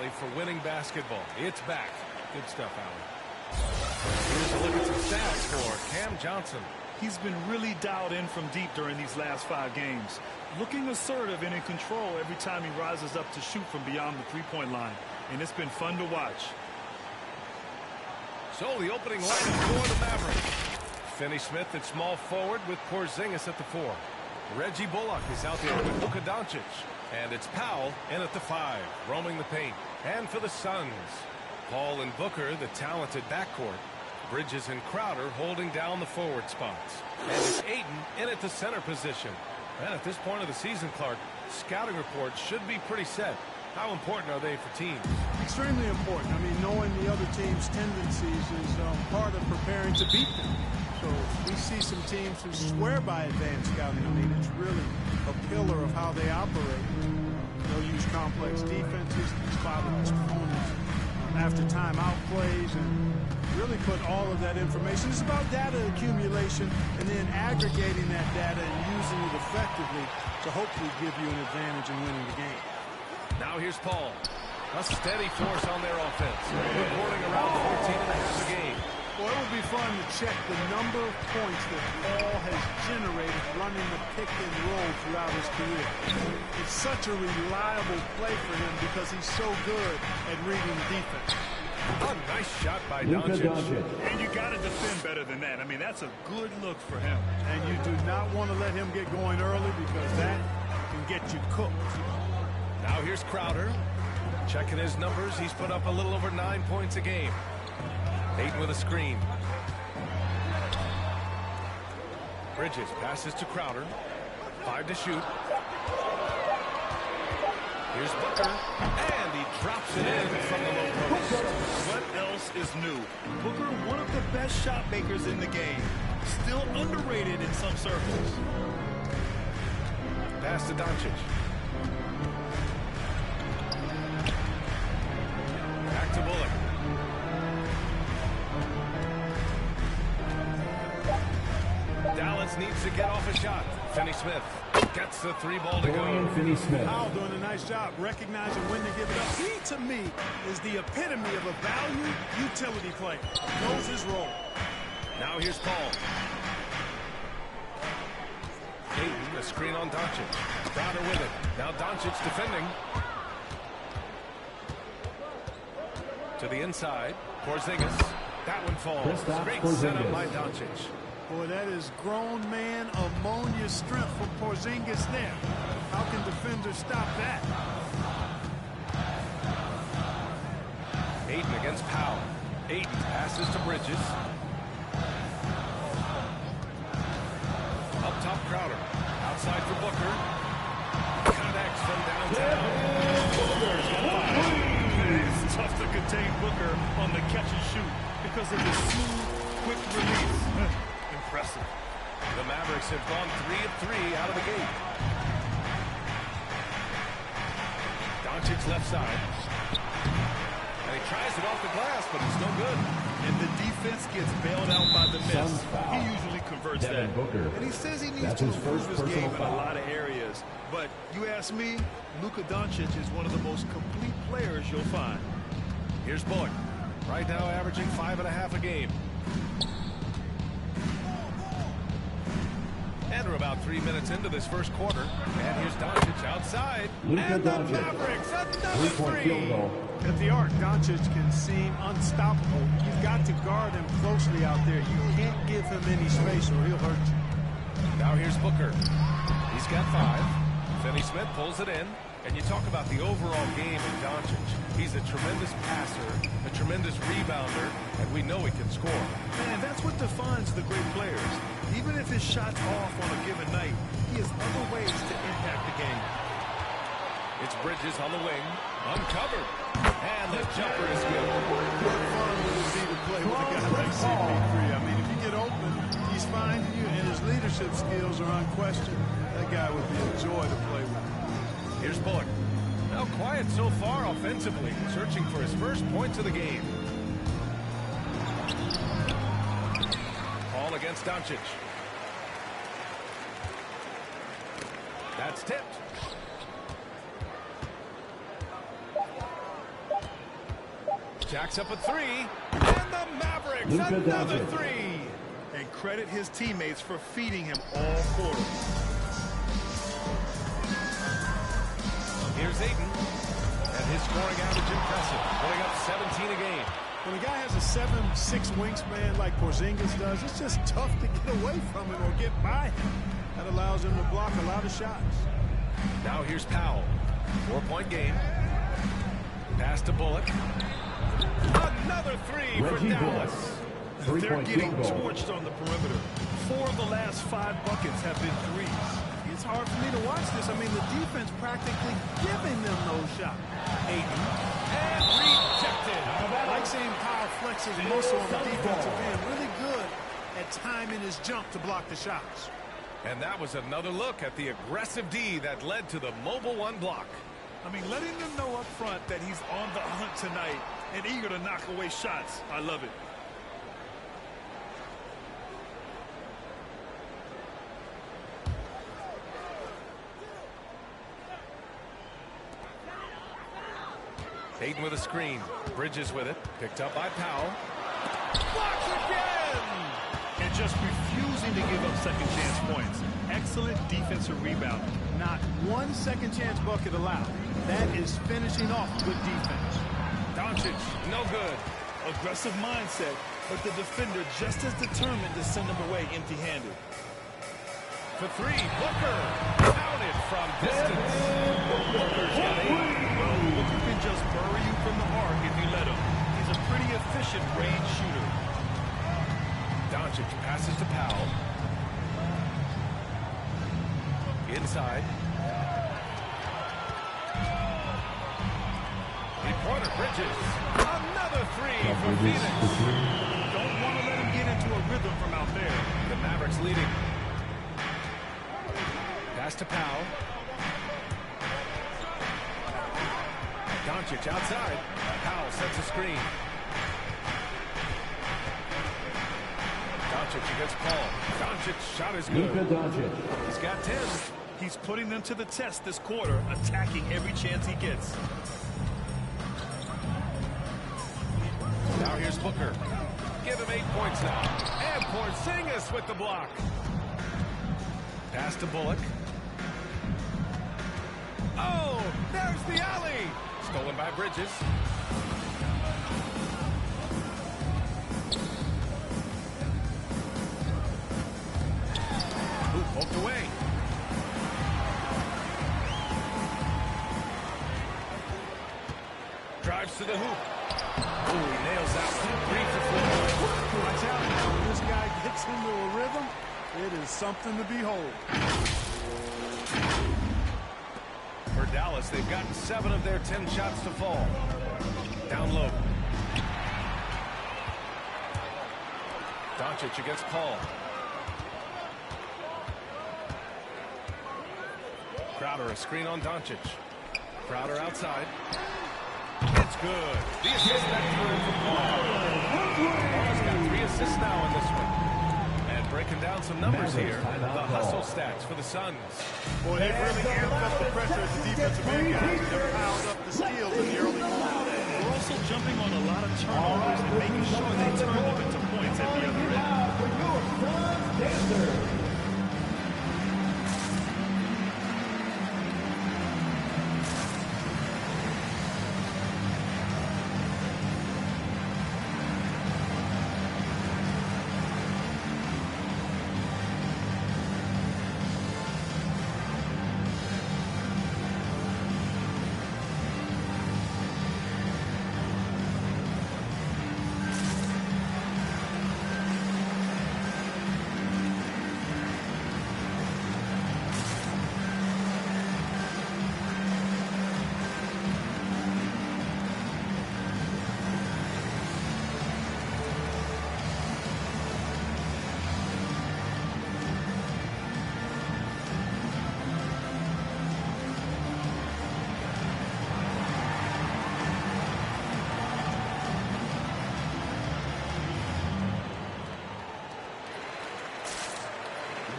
Allie for winning basketball. It's back. Good stuff, Allie. Here's a look at some stats for Cam Johnson. He's been really dialed in from deep during these last 5 games. Looking assertive and in control every time he rises up to shoot from beyond the three-point line. And it's been fun to watch. So the opening lineup for the Mavericks. Finney-Smith at small forward with Porzingis at the 4. Reggie Bullock is out there with Luka Doncic. And it's Powell in at the 5, roaming the paint. And for the Suns, Paul and Booker, the talented backcourt. Bridges and Crowder holding down the forward spots. And it's Ayton in at the center position. And at this point of the season, Clark, scouting reports should be pretty set. How important are they for teams? Extremely important. I mean, knowing the other team's tendencies is part of preparing to beat them. So we see some teams who swear by advanced scouting. I mean, it's really a pillar of how they operate. They'll use complex defenses to spot opponents after timeout plays and really put all of that information. It's about data accumulation and then aggregating that data and using it effectively to hopefully give you an advantage in winning the game. Now here's Paul. A steady force on their offense. Recording around 14 and a half a game. Well, it would be fun to check the number of points that Paul has generated running the pick and roll throughout his career. It's such a reliable play for him because he's so good at reading the defense. A nice shot by Doncic. And you got to defend better than that. I mean, that's a good look for him. And you do not want to let him get going early because that can get you cooked. Now here's Crowder. Checking his numbers, he's put up a little over 9 points a game. Ayton with a screen. Bridges passes to Crowder. 5 to shoot. Here's Booker. And he drops it in from the low post. What else is new? Booker, one of the best shot makers in the game. Still underrated in some circles. Pass to Doncic. Back to Bullock. Dallas needs to get off a shot. Finney-Smith gets the 3 ball to go. Finney-Smith. Powell doing a nice job recognizing when to give it up. He, to me, is the epitome of a value utility player. Knows his role. Now here's Paul. Ayton, a screen on Doncic. Crowder with it. Now Doncic defending. To the inside. Porzingis. That one falls. Great setup by Doncic. Boy, that is grown man ammonia strength from Porzingis there. How can defenders stop that? Ayton against Powell. Ayton passes to Bridges. Up top, Crowder. Outside for Booker. Connects from downtown. It's tough to contain Booker on the catch and shoot because of his smooth, quick release. Impressive. The Mavericks have gone 3 of 3 out of the gate. Doncic left side. And he tries it off the glass, but it's no good. And the defense gets bailed out by the miss. He usually converts that. Booker. And he says he needs to improve his game in a lot of areas. But you ask me, Luka Doncic is one of the most complete players you'll find. Here's Bullock. Right now averaging 5.5 a game. And we're about 3 minutes into this first quarter. And here's Doncic outside. And the Mavericks, another 3. At the arc, Doncic can seem unstoppable. You've got to guard him closely out there. You can't give him any space or he'll hurt you. Now here's Booker. He's got 5. Finney-Smith pulls it in. And you talk about the overall game in Doncic. He's a tremendous passer, a tremendous rebounder, and we know he can score. Man, that's what defines the great players. Even if his shot's off on a given night, he has other ways to impact the game. It's Bridges on the wing, uncovered, and the jumper is good. What fun would it be to play with a guy like CP3? I mean, if you get open, he's finding you, and his leadership skills are unquestioned. That guy would be a joy to play with. Here's Bullock. Now quiet so far offensively, searching for his first points of the game. Ball against Doncic. That's tipped. Jacks up a three. And the Mavericks, another three. And credit his teammates for feeding him all quarter. Here's Ayton. And his scoring average impressive, putting up 17 a game. When a guy has a 7'6" wingspan like Porzingis does, it's just tough to get away from him or get by him. That allows him to block a lot of shots. Now here's Powell. 4-point game. Pass to Bullock. Another three for Dallas. They're getting torched on the perimeter. 4 of the last 5 buckets have been threes. It's hard for me to watch this. I mean, the defense practically giving them those shots. Ayton. And rejected. I like seeing Powell flex his muscle on the defensive end. Really good at timing his jump to block the shots. And that was another look at the aggressive D that led to the mobile one block. I mean, letting them know up front that he's on the hunt tonight and eager to knock away shots. I love it. Ayton with a screen. Bridges with it. Picked up by Powell. Blocks again! And just refusing to give up second chance points. Excellent defensive rebound. Not one second chance bucket allowed. That is finishing off good defense. Doncic, no good. Aggressive mindset, but the defender just as determined to send him away empty-handed. For three, Booker. Counted from distance. Booker's got 8. Well, Booker can just bury you from the arc if you let him. He's a pretty efficient range shooter. Doncic passes to Powell. Inside. Three-pointer, Bridges. Another three for Phoenix. Don't want to let him get into a rhythm from out there. The Mavericks leading. Pass to Powell. Doncic outside. Powell sets a screen. Doncic against Paul. Doncic shot is good. He's got 10. He's putting them to the test this quarter, attacking every chance he gets. Now here's Booker. Give him 8 points now. And Porzingis with the block. Pass to Bullock. Oh, there's the alley. Stolen by Bridges. Ooh, poked away. Drives to the hoop. Ooh, he nails that one. 3 for 4. Watch out now. When this guy gets into a rhythm, it is something to behold. For Dallas, they've gotten 7 of their 10 shots to fall. Down low. Doncic against Paul. Crowder, a screen on Doncic. Crowder outside. It's good. The assist that through from Paul. Paul's got 3 assists now in this one. And breaking down some numbers here. The hustle stats for the Suns. Boy, they've really amped up the pressure at the defensive end, guys. They've piled up the steals in the early quarter. They're also jumping on a lot of turnovers and making sure they turn them into points at the other end.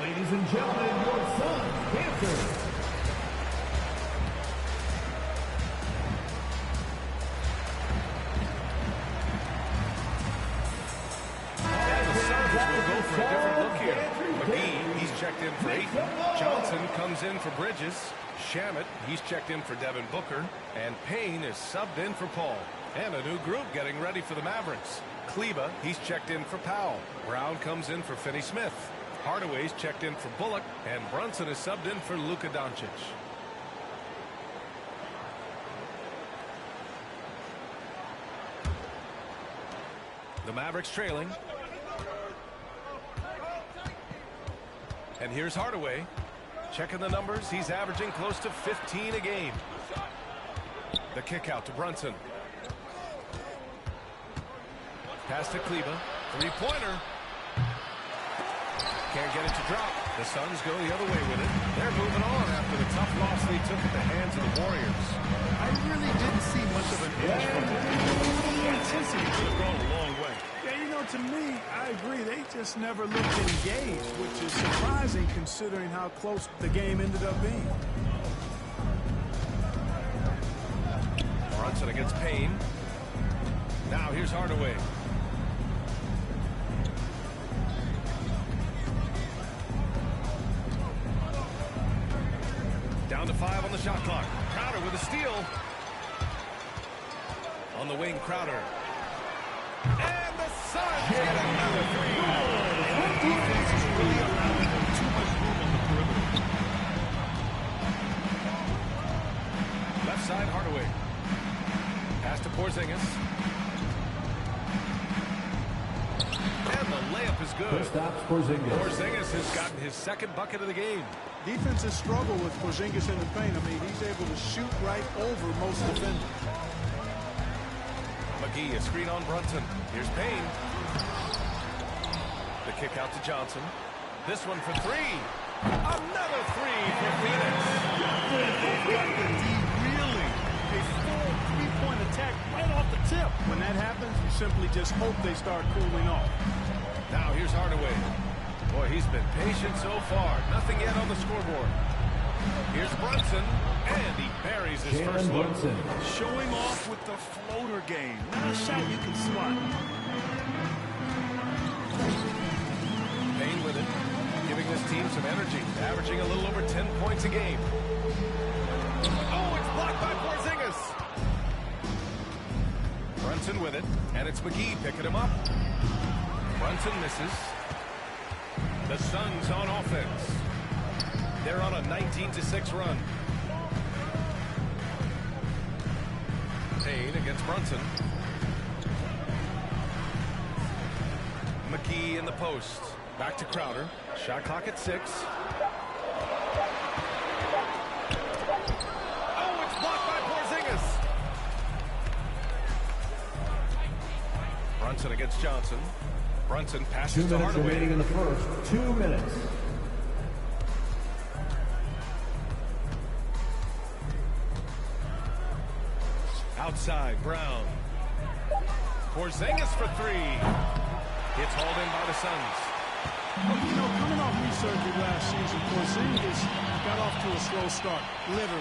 Ladies and gentlemen, your Suns dancers. in for Bridges. Shamet, he's checked in for Devin Booker. And Payne is subbed in for Paul. And a new group getting ready for the Mavericks. Kleba, he's checked in for Powell. Brown comes in for Finney Smith. Hardaway's checked in for Bullock. And Brunson is subbed in for Luka Doncic. The Mavericks trailing. And here's Hardaway. Checking the numbers. He's averaging close to 15 a game. The kick out to Brunson. Pass to Kleba. Three-pointer. Can't get it to drop. The Suns go the other way with it. They're moving on after the tough loss they took at the hands of the Warriors. I really didn't see much of an edge from them. The intensity could have gone a long way. Yeah, you know, to me, I agree. They just never looked engaged, which is surprising considering how close the game ended up being. Brunson against Payne. Now here's Hardaway. Down to 5 on the shot clock. Crowder with a steal. On the wing, Crowder. And the Suns get another three. And the defense is really allowing them too much room on the perimeter. Left side, Hardaway. Pass to Porzingis. And the layup is good. Stops Porzingis. Porzingis has gotten his second bucket of the game. Defenses struggle with Porzingis in the paint. I mean, he's able to shoot right over most defenders. McGee, a screen on Brunson. Here's Payne. The kick out to Johnson. This one for three. Another three for Phoenix. Really? A full three-point attack right off the tip. When that happens, you simply just hope they start cooling off. Now here's Hardaway. Boy, he's been patient so far. Nothing yet on the scoreboard. Here's Brunson, and he buries his first look. Showing off with the floater game. Not a shot you can swat. Payne with it, giving this team some energy, averaging a little over 10 points a game. Oh, it's blocked by Porzingis. Brunson with it, and it's McGee picking him up. Brunson misses. The Suns on offense. They're on a 19-6 run. Payne against Brunson. McGee in the post. Back to Crowder. Shot clock at 6. Oh, it's blocked by Porzingis. Brunson against Johnson. Brunson passes to Hardaway. 2 minutes remaining in the first. 2 minutes. Outside, Brown. Porzingis for three. It's hauled in by the Suns. Well, you know, coming off knee surgery last season, Porzingis got off to a slow start, literally.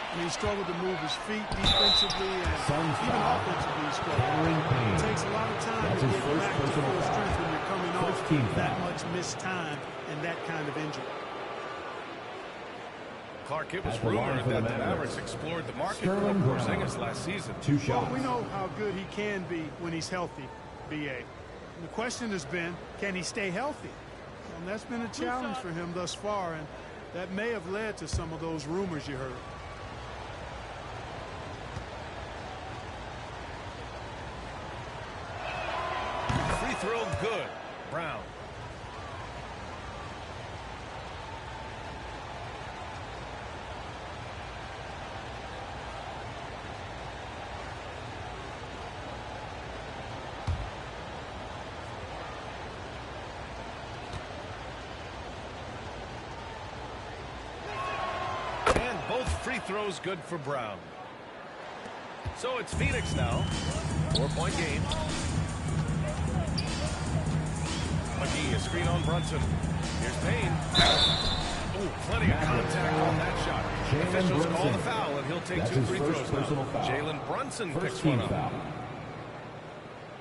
I mean, he struggled to move his feet defensively and even offensively he struggled. It takes a lot of time to get back to full strength when you're coming off that much missed time and that kind of injury. Clark, it was rumored that the Mavericks explored the market for Porzingis last season. 2 shots. Well, we know how good he can be when he's healthy, B.A. And the question has been, can he stay healthy? And that's been a challenge for him thus far, and that may have led to some of those rumors you heard. Free throw good. Brown. And both free throws good for Brown. So it's Phoenix now. 4-point game. McGee, a screen on Brunson. Here's Payne. Ooh, plenty of contact on that shot. Officials call the foul, and he'll take 2 free throws now. Jalen Brunson picks one up.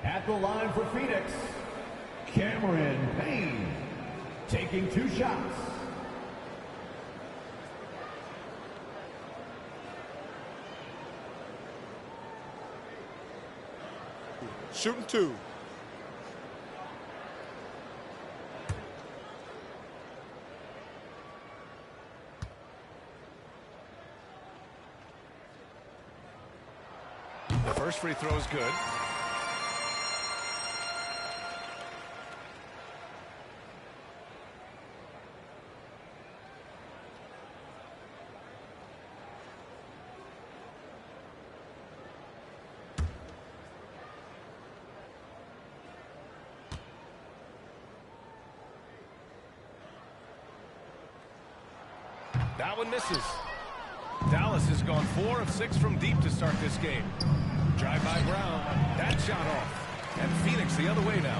At the line for Phoenix, Cameron Payne taking 2 shots. Shooting 2. The first free throw is good. That one misses. Dallas has gone 4 of 6 from deep to start this game. Drive by Brown. That shot off. And Phoenix the other way now.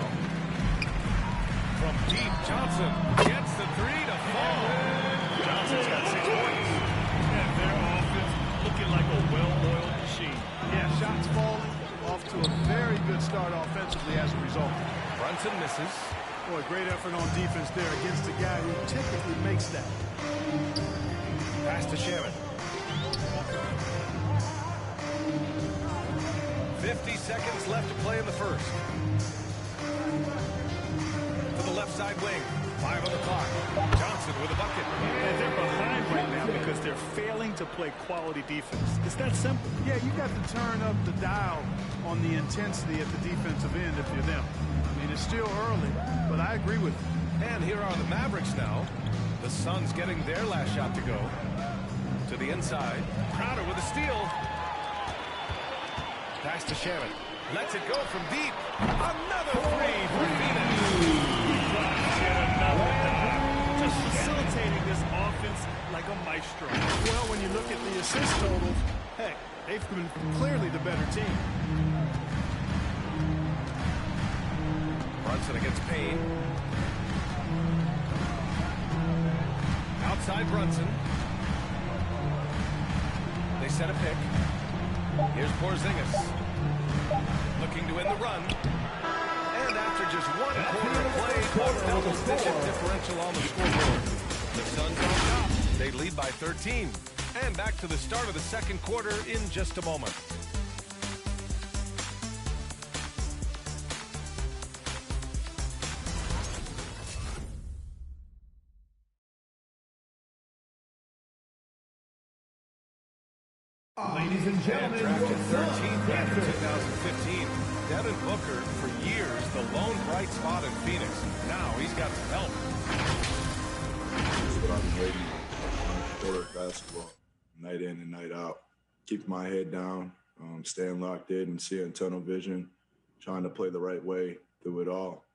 From deep, Johnson gets the 3 to fall. Johnson's got 6 points. And their offense looking like a well-oiled machine. Yeah, shots falling. Off to a very good start offensively as a result. Brunson misses. Boy, great effort on defense there against a guy who typically makes that. Pass to Sherman. 50 seconds left to play in the first. To the left side wing. 5 on the clock. Johnson with a bucket. And they're behind right now because they're failing to play quality defense. It's that simple. Yeah, you got to turn up the dial on the intensity at the defensive end if you're them. I mean, it's still early, but I agree with you. And here are the Mavericks now. The Suns getting their last shot to go. To the inside. Crowder with a steal. Pass to Sherman. Lets it go from deep. Another 3 for Phoenix. Yet another dive. Just facilitating this offense like a maestro. Well, when you look at the assist totals, heck, they've been clearly the better team. Brunson against Payne. Outside Brunson. They set a pick. Here's Porzingis. Looking to end the run. And after just 1 quarter of play, a double-digit differential on the scoreboard. The Suns on top. They lead by 13. And back to the start of the second quarter in just a moment. Ladies and gentlemen, Drafted 13th back in 2015. Devin Booker, for years, the lone bright spot in Phoenix. Now he's got some help. That's what I've been waiting on. Quarter basketball, night in and night out. Keep my head down, staying locked in and seeing tunnel vision, trying to play the right way through it all.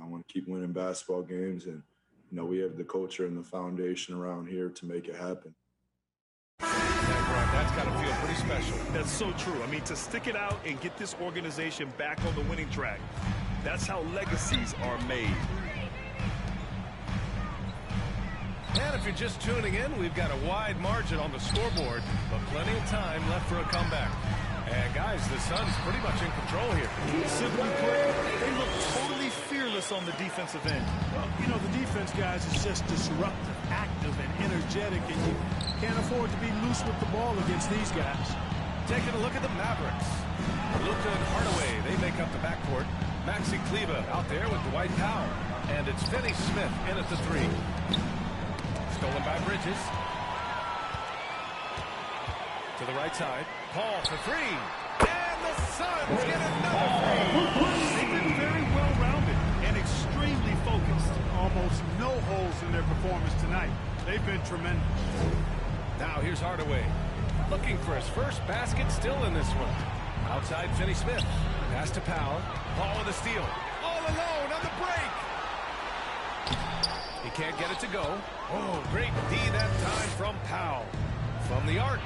I want to keep winning basketball games, and we have the culture and the foundation around here to make it happen. That's got to feel pretty special. That's so true. I mean, to stick it out and get this organization back on the winning track, that's how legacies are made. And if you're just tuning in, we've got a wide margin on the scoreboard, but plenty of time left for a comeback. And guys, the Suns pretty much in control here. Simply put, they look totally fearless on the defensive end. Well, the defense, guys, is just disruptive, active, and energetic, and you can't afford to be loose with the ball against these guys. Taking a look at the Mavericks. Luka and Hardaway, they make up the backcourt. Maxi Kleber out there with Dwight Powell. And it's Finney Smith in at the 3. Stolen by Bridges. To the right side. Paul for 3. And the Suns get another 3. They've been very well-rounded and extremely focused. Almost no holes in their performance tonight. They've been tremendous. Now here's Hardaway. Looking for his first basket, still in this one. Outside Finney Smith. Pass to Powell. Paul with a steal. All alone on the break. He can't get it to go. Oh, great D that time from Powell. From the arc.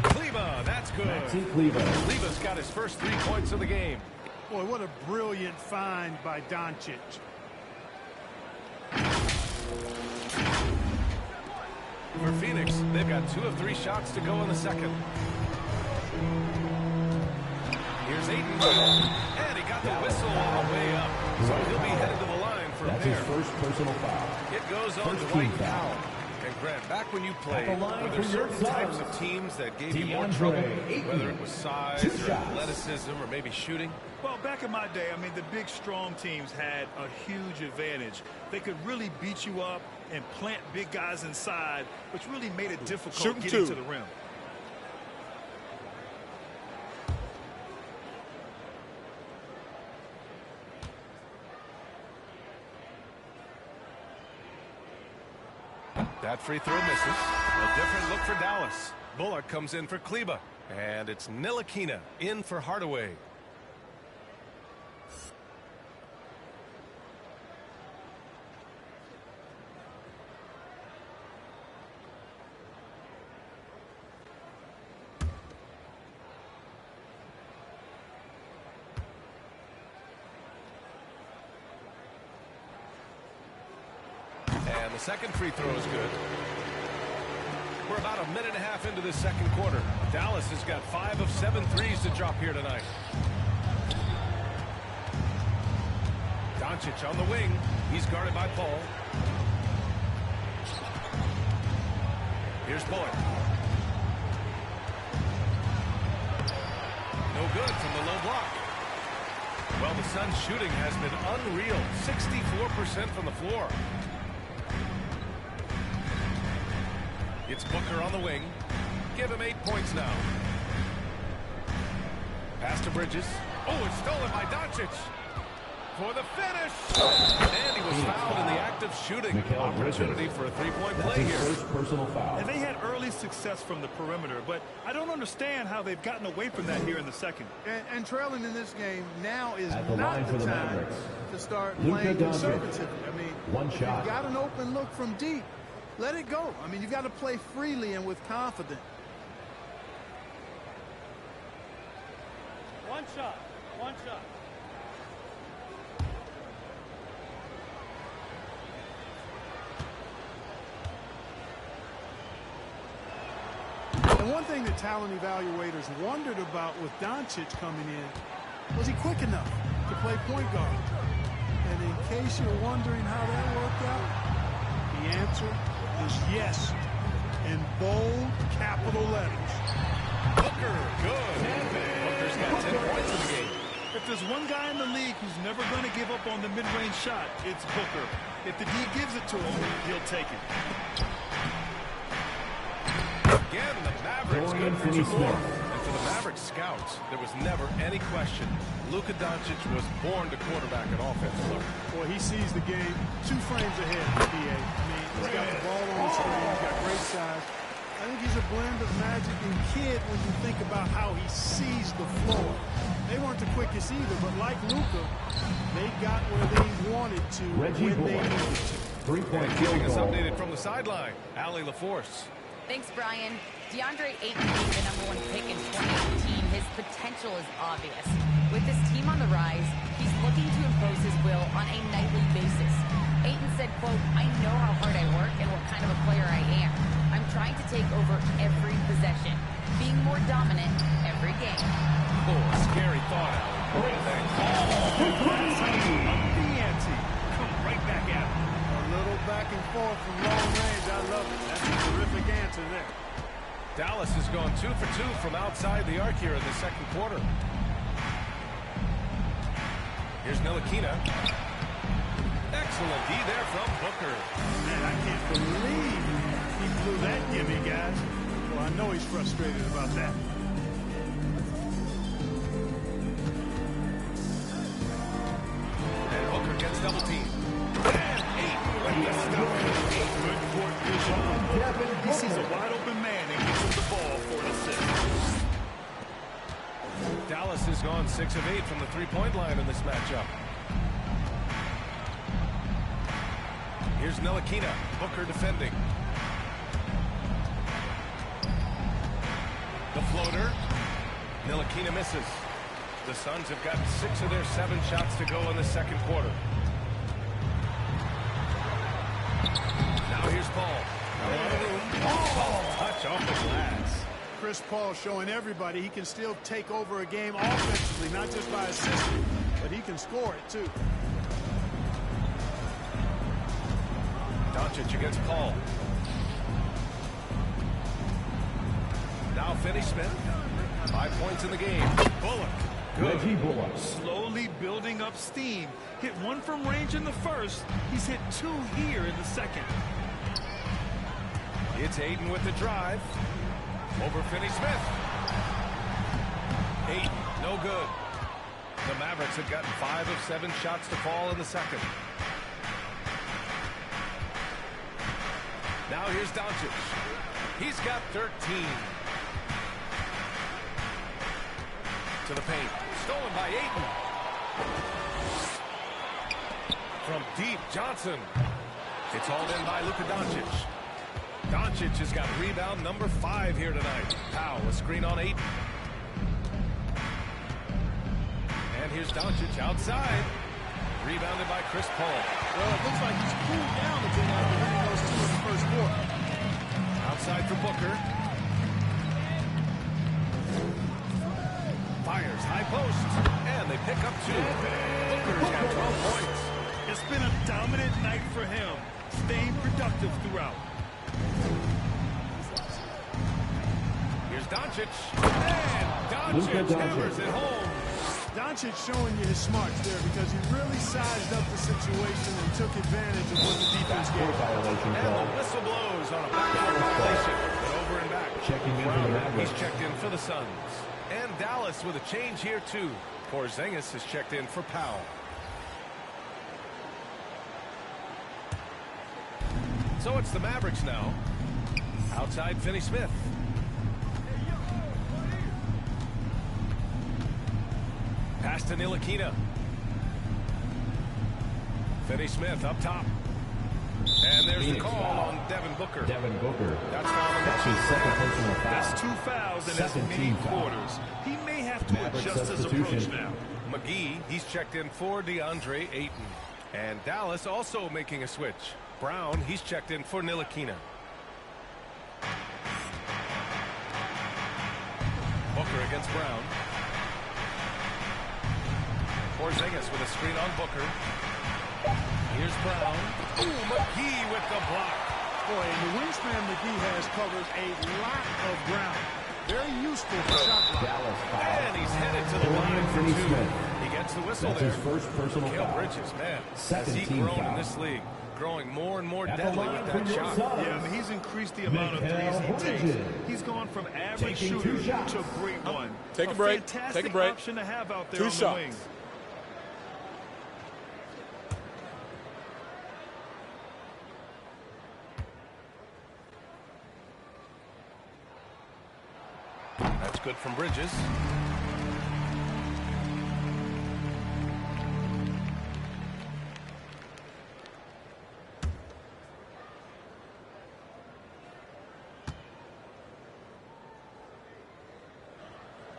Kleber, that's good. Kleber's got his first 3 points of the game. Boy, what a brilliant find by Doncic. For Phoenix, they've got 2 of 3 shots to go in the second. Here's Ayton. And he got the whistle on the way up. So he'll be headed to the line for a pair. His first personal foul. It goes on to Dwight Powell. And Grant, back when you played, At the line were there for your certain types Suns, of teams that gave you more DeAndre trouble, Ayton. whether it was size Two or shots. athleticism or maybe shooting? Well, back in my day, I mean, the big, strong teams had a huge advantage. They could really beat you up and plant big guys inside, which really made it difficult Shooting getting two. to the rim. That free throw misses. A different look for Dallas. Bullock comes in for Kleba. And it's Ntilikina in for Hardaway. And the second free throw is good. We're about a minute and a half into this second quarter. Dallas has got 5 of 7 threes to drop here tonight. Doncic on the wing. He's guarded by Paul. Here's Bullock. No good from the low block. Well, the Suns' shooting has been unreal. 64% from the floor. It's Booker on the wing. Give him 8 points now. Pass to Bridges. Oh, it's stolen by Doncic. For the finish. And he was fouled in the act of shooting. Opportunity for a three-point play here. First personal foul. And they had early success from the perimeter, but I don't understand how they've gotten away from that here in the second. And trailing in this game now is At the not line the for the time Mavericks, to start Luka playing Doncic. conservatively. I mean, One if shot. you've got an open look from deep, let it go. I mean, you've got to play freely and with confidence. One shot. One shot. And one thing that talent evaluators wondered about with Doncic coming in, was he quick enough to play point guard? And in case you're wondering how that worked out, the answer is yes, in bold capital letters. Booker, good. Booker's got 10 points in the game. If there's one guy in the league who's never going to give up on the mid-range shot, it's Booker. If the D gives it to him, he'll take it. Again, the Mavericks Dorian good for 2 more. Finney-Smith. And for the Mavericks scouts, there was never any question. Luka Doncic was born to quarterback an offense. Boy, he sees the game 2 frames ahead of the I mean, he's got the ball on the screen. He's got great size. I think he's a blend of Magic and Kidd when you think about how he sees the floor. They weren't the quickest either, but like Luka, they got where they wanted to Reggie when they Bullock. needed to. Three-point Keeping field us goal. updated from the sideline, Allie LaForce. Thanks, Brian. DeAndre Ayton being the #1 pick in 2018, his potential is obvious. With this team on the rise, he's looking to impose his will on a nightly basis. Ayton said, quote, "I know how hard I work and what kind of a player I am. I'm trying to take over every possession, being more dominant every game." Oh, scary thought, Allie. Great thanks. That's how you up the ante. Come right back at him. A little back and forth from long range. I love it. That's a terrific answer there. Dallas has gone 2 for 2 from outside the arc here in the second quarter. Here's Ntilikina. Excellent D there from Booker. Man, I can't believe he blew that gimme, guys. Well, I know he's frustrated about that. And Booker gets double teamed. And Ayton with the stop. Good court vision. He sees a wide open man and gives him the ball for an assist. Dallas has gone 6 of 8 from the three-point line in this matchup. Here's Ntilikina. Booker defending. The floater. Ntilikina misses. The Suns have got 6 of their 7 shots to go in the second quarter. Now here's Paul. A lot of room. Oh, touch off the glass. Chris Paul showing everybody he can still take over a game offensively, not just by assisting, but he can score it too. Doncic against Paul. Now Finney-Smith. 5 points in the game. Bullock. Reggie Bullock. Slowly building up steam. Hit one from range in the first. He's hit 2 here in the second. It's Ayton with the drive. Over Finney-Smith. Ayton, no good. The Mavericks have gotten 5 of 7 shots to fall in the second. Now here's Doncic. He's got 13. To the paint. Stolen by Ayton. From deep, Johnson. It's hauled in by Luka Doncic. Doncic has got rebound number 5 here tonight. Powell, a screen on Ayton. And here's Doncic outside. Rebounded by Chris Paul. Well, it looks like he's cooled down a bit after winning those 2 in the first quarter. Outside for Booker. Fires high post. And they pick up 2. Booker's got 12 points. It's been a dominant night for him, staying productive throughout. Here's Doncic. And Doncic hammers it home. Doncic showing you his smarts there because he really sized up the situation and took advantage of what the defense gave. Violation And call. the whistle blows on a backdoor violation. And over and back. Checking in for the Brown, Mavericks. he's checked in for the Suns. And Dallas with a change here too. Porzingis has checked in for Powell. So it's the Mavericks now. Outside Finney-Smith. Pass to Ntilikina. Finney-Smith up top. And there's the call on Devin Booker. Devin Booker. That's foul number That's 2. his second personal foul. That's 2 fouls in as Second many team foul. quarters. He may have to Maverick adjust his substitution. approach now. McGee, he's checked in for DeAndre Ayton. And Dallas also making a switch. Brown, he's checked in for Ntilikina. Booker against Brown. Porzingis with a screen on Booker. Here's Brown. Ooh, McGee with the block. Boy, and the wingspan McGee has covered a lot of ground. Very useful for shot block. Dallas foul. And he's headed to the line for 2. Finney-Smith. He gets the whistle That's there. his first personal Mikal foul. Bridges, man, Second has he team grown foul. in this league? Growing more and more At the deadly line with for that your shot. Suns. Yeah, I mean, he's increased the amount of Mikal threes he takes. Bridges. He's gone from average Taking shooter 2 shots. to a great one. Take a break. Fantastic Take a break. option to have out there 2 on shots. the wing. That's good from Bridges.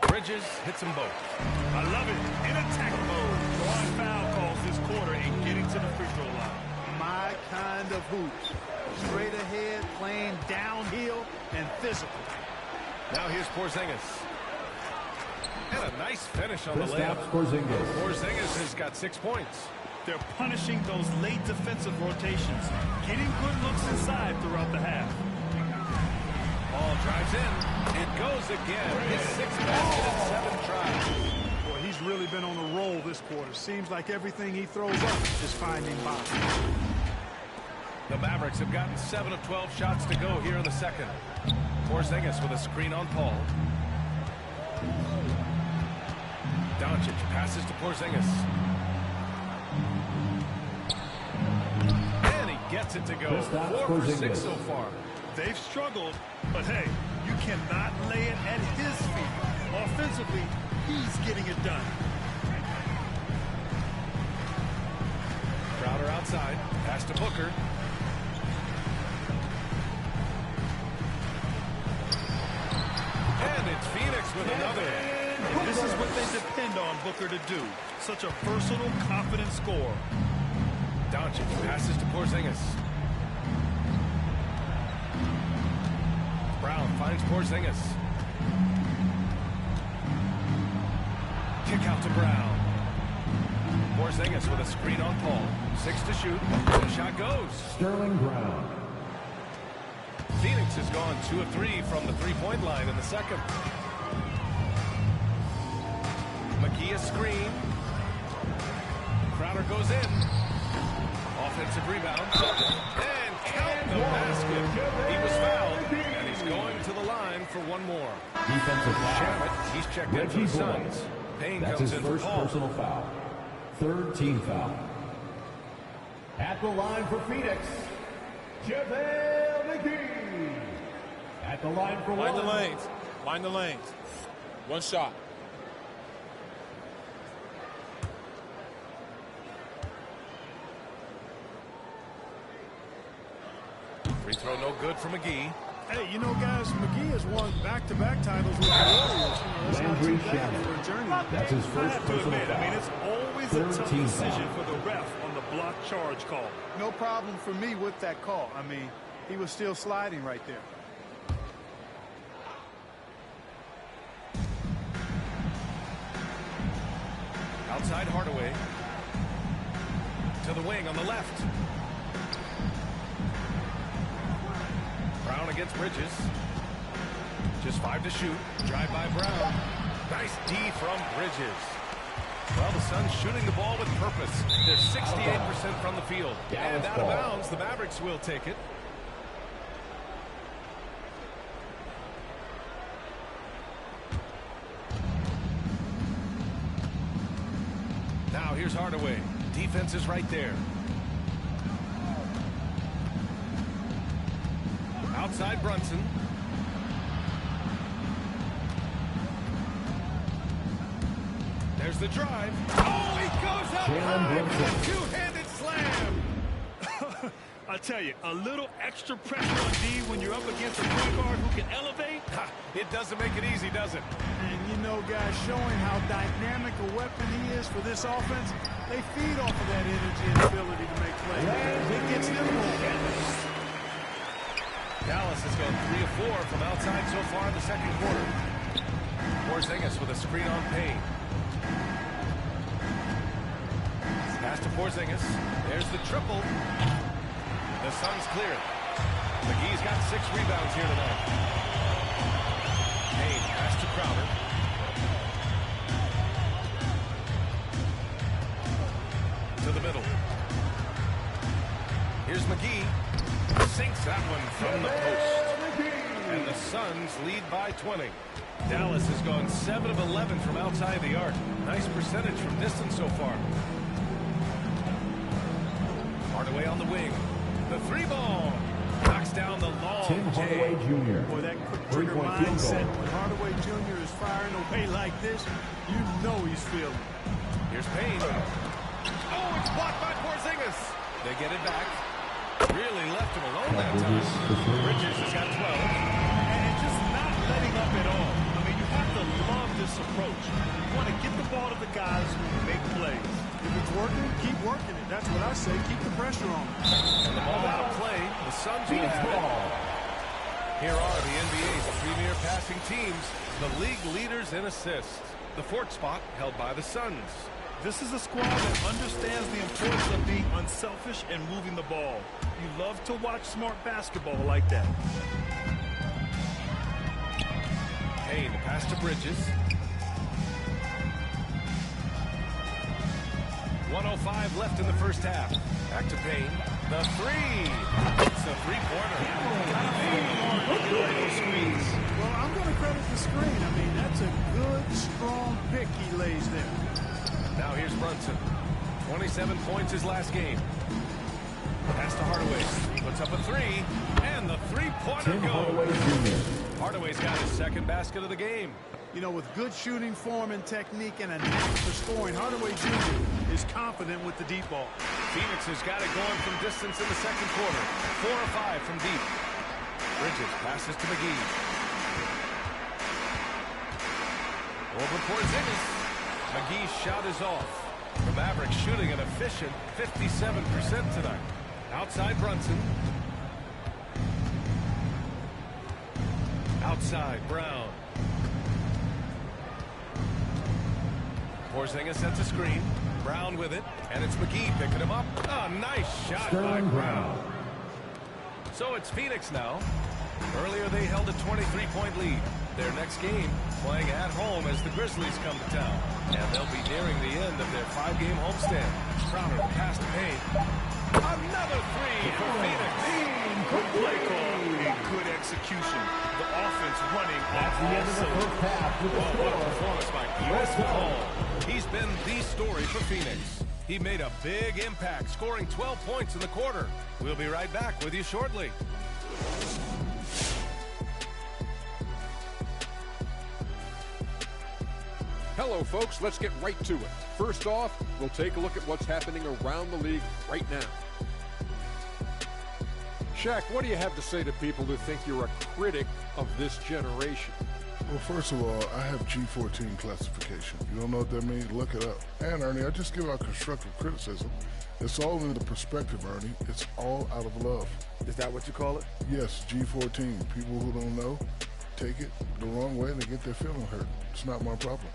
Bridges hits them both. I love it. In attack mode. Drawing foul calls this quarter and getting to the free throw line. My kind of hoops. Straight ahead, playing downhill, and physical. Now here's Porzingis. And a nice finish on the Kristaps layup. Porzingis. Porzingis has got 6 points. They're punishing those late defensive rotations, getting good looks inside throughout the half. Ball drives in. It goes again. His 6th basket and 7 tries. Boy, he's really been on a roll this quarter. Seems like everything he throws up is finding bottom. The Mavericks have gotten 7 of 12 shots to go here in the second. Porzingis with a screen on Paul. Doncic passes to Porzingis. And he gets it to go. Kristaps 4 for 6 Porzingis. so far. They've struggled, but hey, you cannot lay it at his feet. Offensively, he's getting it done. Crowder outside. Pass to Booker. And it's Phoenix with another. And this is what they depend on Booker to do. Such a versatile, confident scorer. Doncic passes to Porzingis. Brown finds Porzingis. Kick out to Brown. Porzingis with a screen on Paul. 6 to shoot. The shot goes. Sterling Brown. Phoenix has gone 2 of 3 from the three-point line in the second. McGee a screen. Crowder goes in. Offensive rebound. And count the basket. He was fouled. And he's going to the line for one more. Defensive foul. Shamet, he's checked in for the Suns. Payne That's comes his in for first Paul. personal foul. Third team foul. At the line for Phoenix, JaVale McGee. At the line for Mind one. the lanes. Mind the lanes. One shot. Free throw no good for McGee. Hey, you know, guys, McGee has won back-to-back titles with the Warriors. That's not too bad for a journey. That's his I first have to personal admit, foul. I mean, it's always Third a tough team decision foul. for the ref on the block charge call. No problem for me with that call. I mean, he was still sliding right there. Outside Hardaway. To the wing on the left. Brown against Bridges. Just 5 to shoot. Drive by Brown. Nice D from Bridges. Well, the Suns shooting the ball with purpose. They're 68% from the field. And out of bounds, the Mavericks will take it. Now here's Hardaway. Defense is right there. Outside Brunson. There's the drive. Oh, he goes up high with a two-handed slam. I tell you, a little extra pressure on D when you're up against a point guard who can elevate. Ha, it doesn't make it easy, does it? And, you know, guys, showing how dynamic a weapon he is for this offense, they feed off of that energy and ability to make plays. It gets them going. Dallas has gone 3 of 4 from outside so far in the second quarter. Porzingis with a screen on Payne. Pass to Porzingis. There's the triple. The Suns clear it. McGee's got 6 rebounds here tonight. Payne pass to Crowder. To the middle. Here's McGee. Sinks that one from the post. And the Suns lead by 20. Dallas has gone 7 of 11 from outside the arc. Nice percentage from distance so far. Hardaway on the wing. The 3-ball. Knocks down the long Tim Hardaway J. Jr. Boy, that quick trigger Three-point field mindset, goal. when Hardaway Jr. is firing away like this, you know he's feeling it. Here's Payne. Oh, it's blocked by Porzingis. They get it back. Really left him alone that time. Bridges has got 12. And just not letting up at all. I mean, you have to love this approach. You want to get the ball to the guys who make plays. If it's working, keep working it. That's what I say. Keep the pressure on. And the ball out of play. The Suns will have it. Here are the NBA's premier passing teams. The league leaders in assists. The 4th spot held by the Suns. This is a squad that understands the importance of being unselfish and moving the ball. You love to watch smart basketball like that. Payne, pass to Bridges. 1:05 left in the first half. Back to Payne. The 3. It's a 3-pointer. Well, I'm going to credit the screen. I mean, that's a good, strong pick he lays there. Now here's Brunson. 27 points his last game. Pass to Hardaway. He puts up a 3. And the 3-pointer Tim goes. Hardaway Jr. Hardaway's got his 2nd basket of the game. You know, with good shooting form and technique and a knack for scoring, Hardaway Jr. is confident with the deep ball. Phoenix has got it going from distance in the second quarter. 4 of 5 from deep. Bridges passes to McGee. Over Porzingis. McGee's shot is off. The Mavericks shooting an efficient 57% tonight. Outside Brunson. Outside Brown. Porzingis sets a screen. Brown with it. And it's McGee picking him up. Oh, nice shot by Brown. So it's Phoenix now. Earlier, they held a 23-point lead. Their next game, playing at home as the Grizzlies come to town. And they'll be nearing the end of their 5-game homestand. Crowder to pass to Payne. Another three for Phoenix. Good play call and good execution. The offense running At the end of the first half with the What a score. performance by Chris Paul. He's been the story for Phoenix. He made a big impact, scoring 12 points in the quarter. We'll be right back with you shortly. Hello, folks. Let's get right to it. First off, we'll take a look at what's happening around the league right now. Shaq, what do you have to say to people who think you're a critic of this generation? Well, first of all, I have G14 classification. You don't know what that means? Look it up. And, Ernie, I just give out constructive criticism. It's all in the perspective, Ernie. It's all out of love. Is that what you call it? Yes, G14. People who don't know take it the wrong way and they get their feeling hurt. It's not my problem.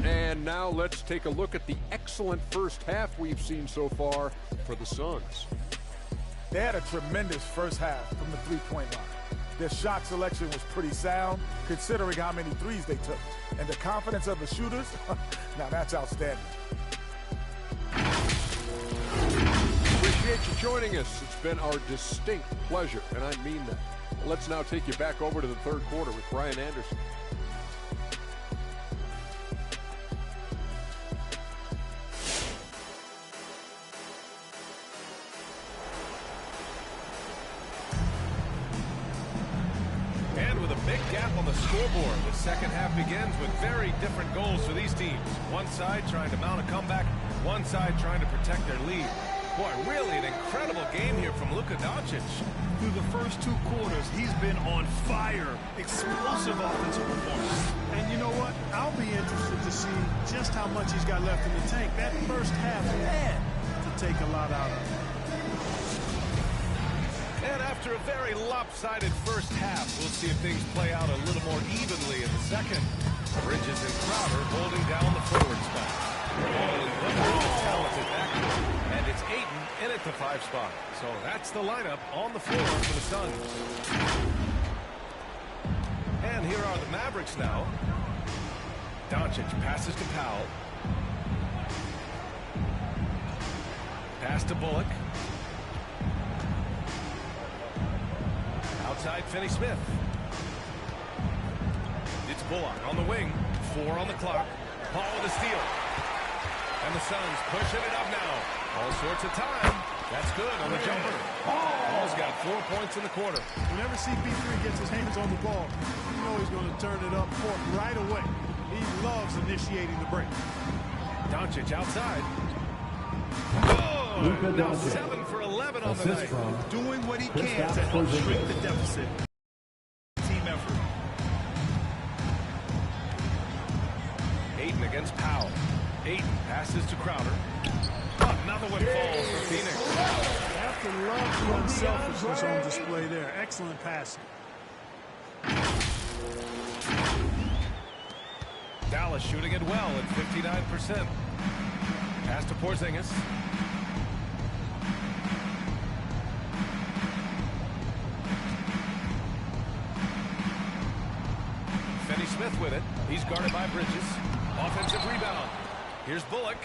And now let's take a look at the excellent first half we've seen so far for the Suns. They had a tremendous first half from the three-point line. Their shot selection was pretty sound, considering how many threes they took. And the confidence of the shooters, now that's outstanding. Appreciate you joining us. It's been our distinct pleasure, and I mean that. Let's now take you back over to the third quarter with Brian Anderson. Big gap on the scoreboard. The second half begins with very different goals for these teams. One side trying to mount a comeback, one side trying to protect their lead. Boy, really an incredible game here from Luka Doncic. Through the first two quarters, he's been on fire. Explosive offensive performance. And you know what? I'll be interested to see just how much he's got left in the tank. That first half had to take a lot out of him. And after a very lopsided first half, we'll see if things play out a little more evenly in the second. Bridges and Crowder holding down the forward spot. All in the talented backcourt. And it's Ayton in at the 5 spot. So that's the lineup on the floor for the Suns. And here are the Mavericks now. Doncic passes to Powell. Pass to Bullock. Outside Finney-Smith. It's Bullock on the wing. 4 on the clock. Paul with a steal. And the Suns pushing it up now. All sorts of time. That's good on the jumper. Paul's got 4 points in the quarter. Whenever CP3 gets his hands on the ball, you know he's going to turn it up court right away. He loves initiating the break. Doncic outside. Oh, now 7 for 11 on the night. Doing what he can to help shrink the deficit. Team effort. Ayton against Powell. Ayton passes to Crowder. Another one falls for Phoenix. You have to love the unselfishness on display there. Excellent passing. Dallas shooting it well at 59%. Pass to Porzingis. Finney-Smith with it. He's guarded by Bridges. Offensive rebound. Here's Bullock.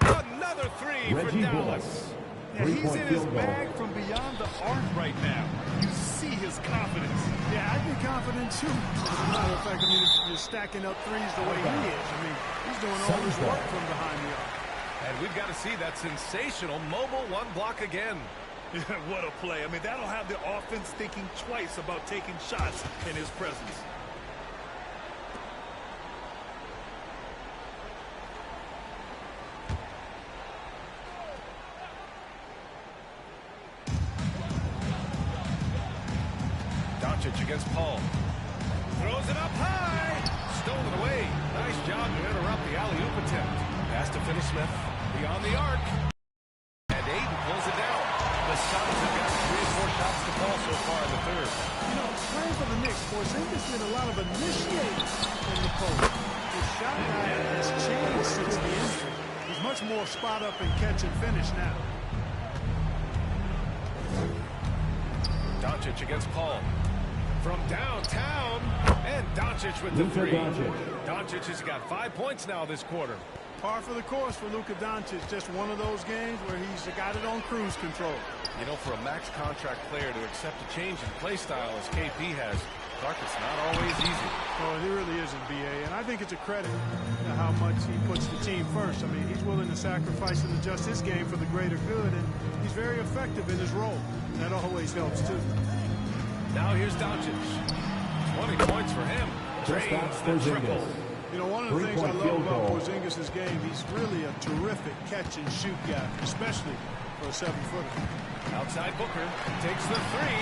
Another three for Dallas. Yeah, he's in his bag from beyond the arc right now. You see his confidence. Yeah, I'd be confident too. As a matter of fact, I mean, if you're stacking up threes the way he is, I mean, he's doing all his work from behind the arc. And we've got to see that sensational mobile one block again. What a play. I mean, that'll have the offense thinking twice about taking shots in his presence. Doncic against Paul. Throws it up high. Stolen away. Nice job to interrupt the alley-oop attempt. Pass to Finney-Smith. Beyond the arc. And Ayton pulls it down. The Suns have got 3 or 4 shots to fall so far in the third. You know, playing for the Knicks, Porzingis did a lot of initiating in the post. His shot has changed since the injury. He's much more spot up and catch and finish now. Doncic against Paul. From downtown, and Doncic with the three. Doncic has got 5 points now this quarter. Par for the course for Luka Doncic. Just one of those games where he's got it on cruise control. You know, for a max contract player to accept a change in play style as KP has, Clark, it's not always easy. Well, he really isn't, B.A., and I think it's a credit to how much he puts the team first. I mean, he's willing to sacrifice and adjust his game for the greater good, and he's very effective in his role. That always helps, too. Now here's Doncic. 20 points for him. Drains the triple. You know, one of the things I love about Porzingis' game, he's really a terrific catch-and-shoot guy, especially for a 7-footer. Outside Booker takes the three,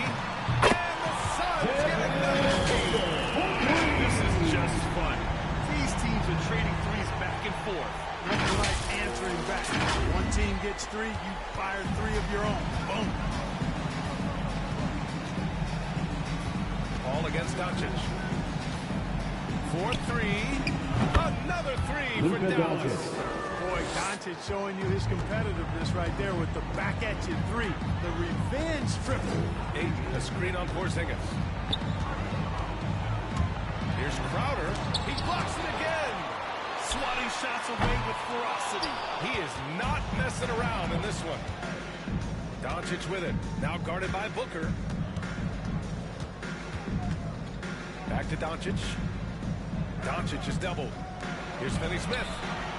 and the Suns get another lead. This is just fun. These teams are trading threes back and forth. Nothing like answering back. One team gets three, you fire three of your own. Boom. Paul against Doncic. 4-3. Another three for Dallas. Boy, Doncic showing you his competitiveness right there with the back-at-you three. The revenge triple. Ayton, a screen on Porzingis. Here's Crowder. He blocks it again. Swatting shots away with ferocity. He is not messing around in this one. Doncic with it. Now guarded by Booker. Back to Doncic. Doncic is doubled. Here's Finney-Smith.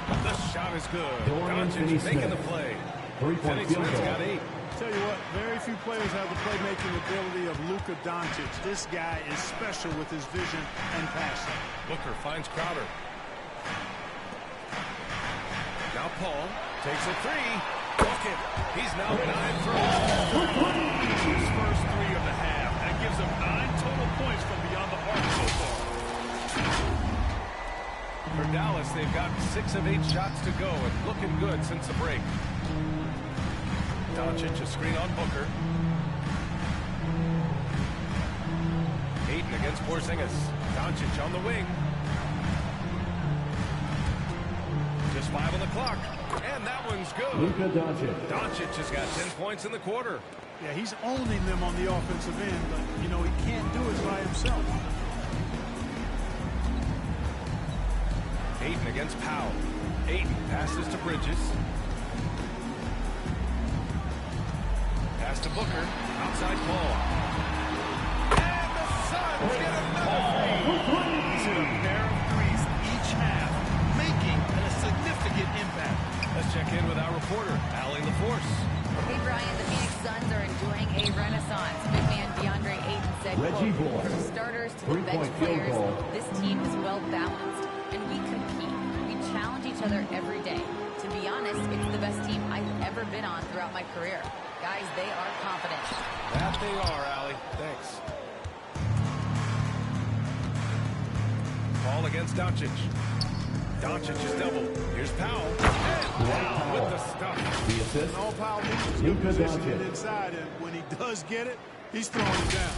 The shot is good. Doncic making the play. Finney-Smith's got 8. Tell you what, very few players have the playmaking ability of Luka Doncic. This guy is special with his vision and passing. Booker finds Crowder. Now Paul takes a three. Bucket. He's now 9 for 11. His first three of the half. That gives him 9 total points from beyond the arc so far. For Dallas, they've got 6 of 8 shots to go and looking good since the break. Doncic a screen on Booker. Ayton against Porzingis. Doncic on the wing. Just 5 on the clock. And that one's good. Luka Doncic. Doncic has got 10 points in the quarter. Yeah, he's owning them on the offensive end, but, you know, he can't do it by himself. Ayton against Powell. Ayton passes to Bridges. Pass to Booker. Outside Paul. And the Suns get another three. He's hit a pair of threes each half, making a significant impact. Let's check in with our reporter, Allie LaForce. Hey, Brian, the Phoenix Suns are enjoying a renaissance. Big man DeAndre Ayton said, quote, from starters to the bench players, this team is well-balanced, and we compete. We challenge each other every day. To be honest, it's the best team I've ever been on throughout my career. Guys, they are confident. That they are, Allie. Thanks. Paul against Doncic. Doncic is doubled. Here's Powell. And Powell with the stuff. The assist. All Powell needs is good positioning inside, and when he does get it, he's throwing it down.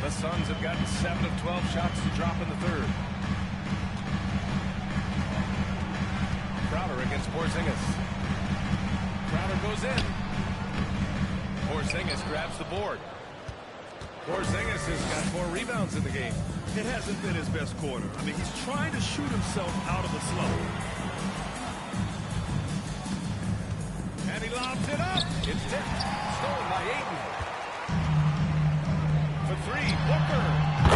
The Suns have gotten 7 of 12 shots to drop in the third. Crowder against Porzingis. Crowder goes in. Porzingis grabs the board. Porzingis has got 4 rebounds in the game. It hasn't been his best quarter. I mean, he's trying to shoot himself out of a slump. And he lobs it up. It's tipped. Stolen by Ayton. For 3, Booker.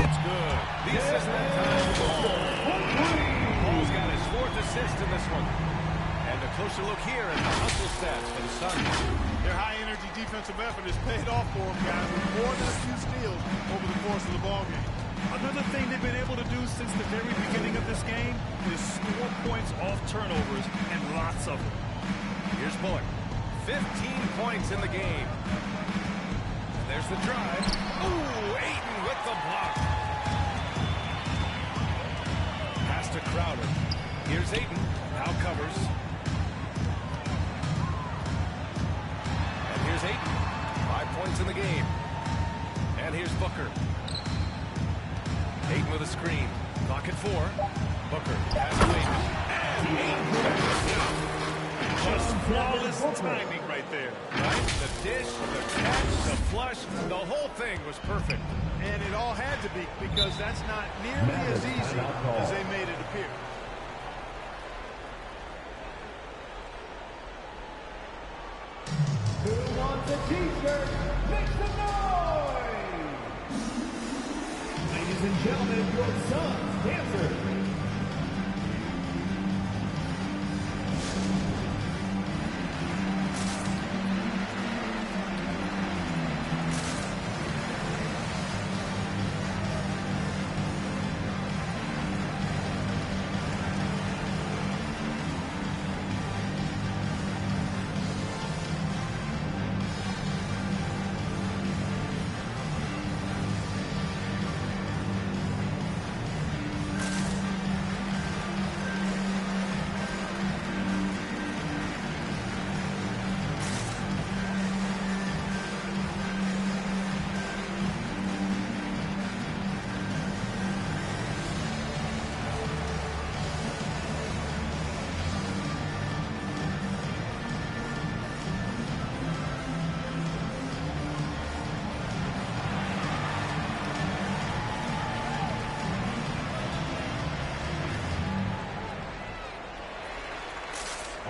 It's good. The assist that time. Paul's got his 4th assist in this one. And a closer look here at the hustle stats for the Suns. Their high-energy defensive effort has paid off for them, guys, with more than a few steals over the course of the ballgame. Another thing they've been able to do since the very beginning of this game is score points off turnovers, and lots of them. Here's Bullock. 15 points in the game. And there's the drive. Ooh, Ayton with the block. Pass to Crowder. Here's Ayton. Now covers. And here's Ayton. 5 points in the game. And here's Booker. Ayton with a screen. Clock at 4. Booker pass to Ayton. And Ayton. Just flawless timing right there. Right? The dish, the catch, the flush, the whole thing was perfect. And it all had to be, because that's not nearly as easy as they made it appear. Who wants a t-shirt? Make some noise! Ladies and gentlemen, your son's dancer.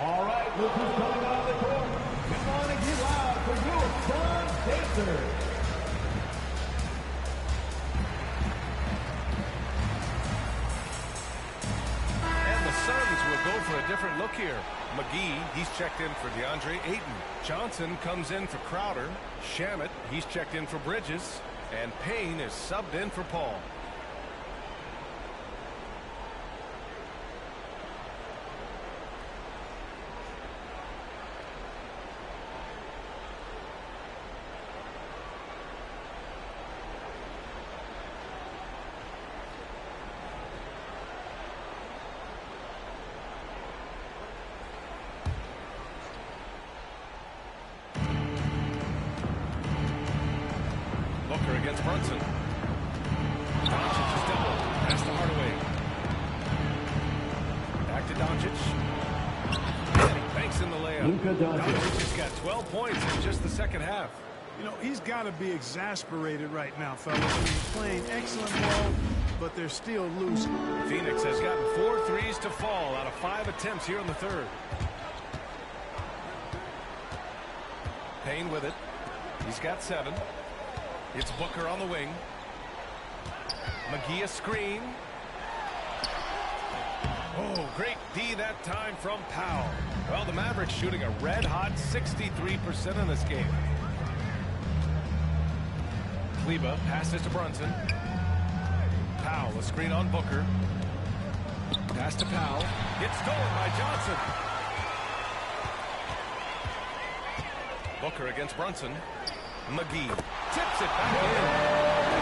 All right, look who's coming off the court. Come on and get loud for your son's dancer. And the Suns will go for a different look here. McGee, he's checked in for DeAndre Ayton. Johnson comes in for Crowder. Shamet, he's checked in for Bridges. And Payne is subbed in for Paul. Booker against Brunson. Doncic is double. Pass to Hardaway. Back to Doncic. And he banks in the layup. Doncic has got 12 points in just the second half. You know, he's got to be exasperated right now, fellas. He's playing excellent ball, but they're still losing. Phoenix has gotten 4 threes to fall out of 5 attempts here in the third. Payne with it. He's got 7. It's Booker on the wing. McGee a screen. Oh, great D that time from Powell. Well, the Mavericks shooting a red-hot 63% in this game. Kleba passes to Brunson. Powell, a screen on Booker. Pass to Powell. It's stolen by Johnson. Booker against Brunson. McGee tips it back in.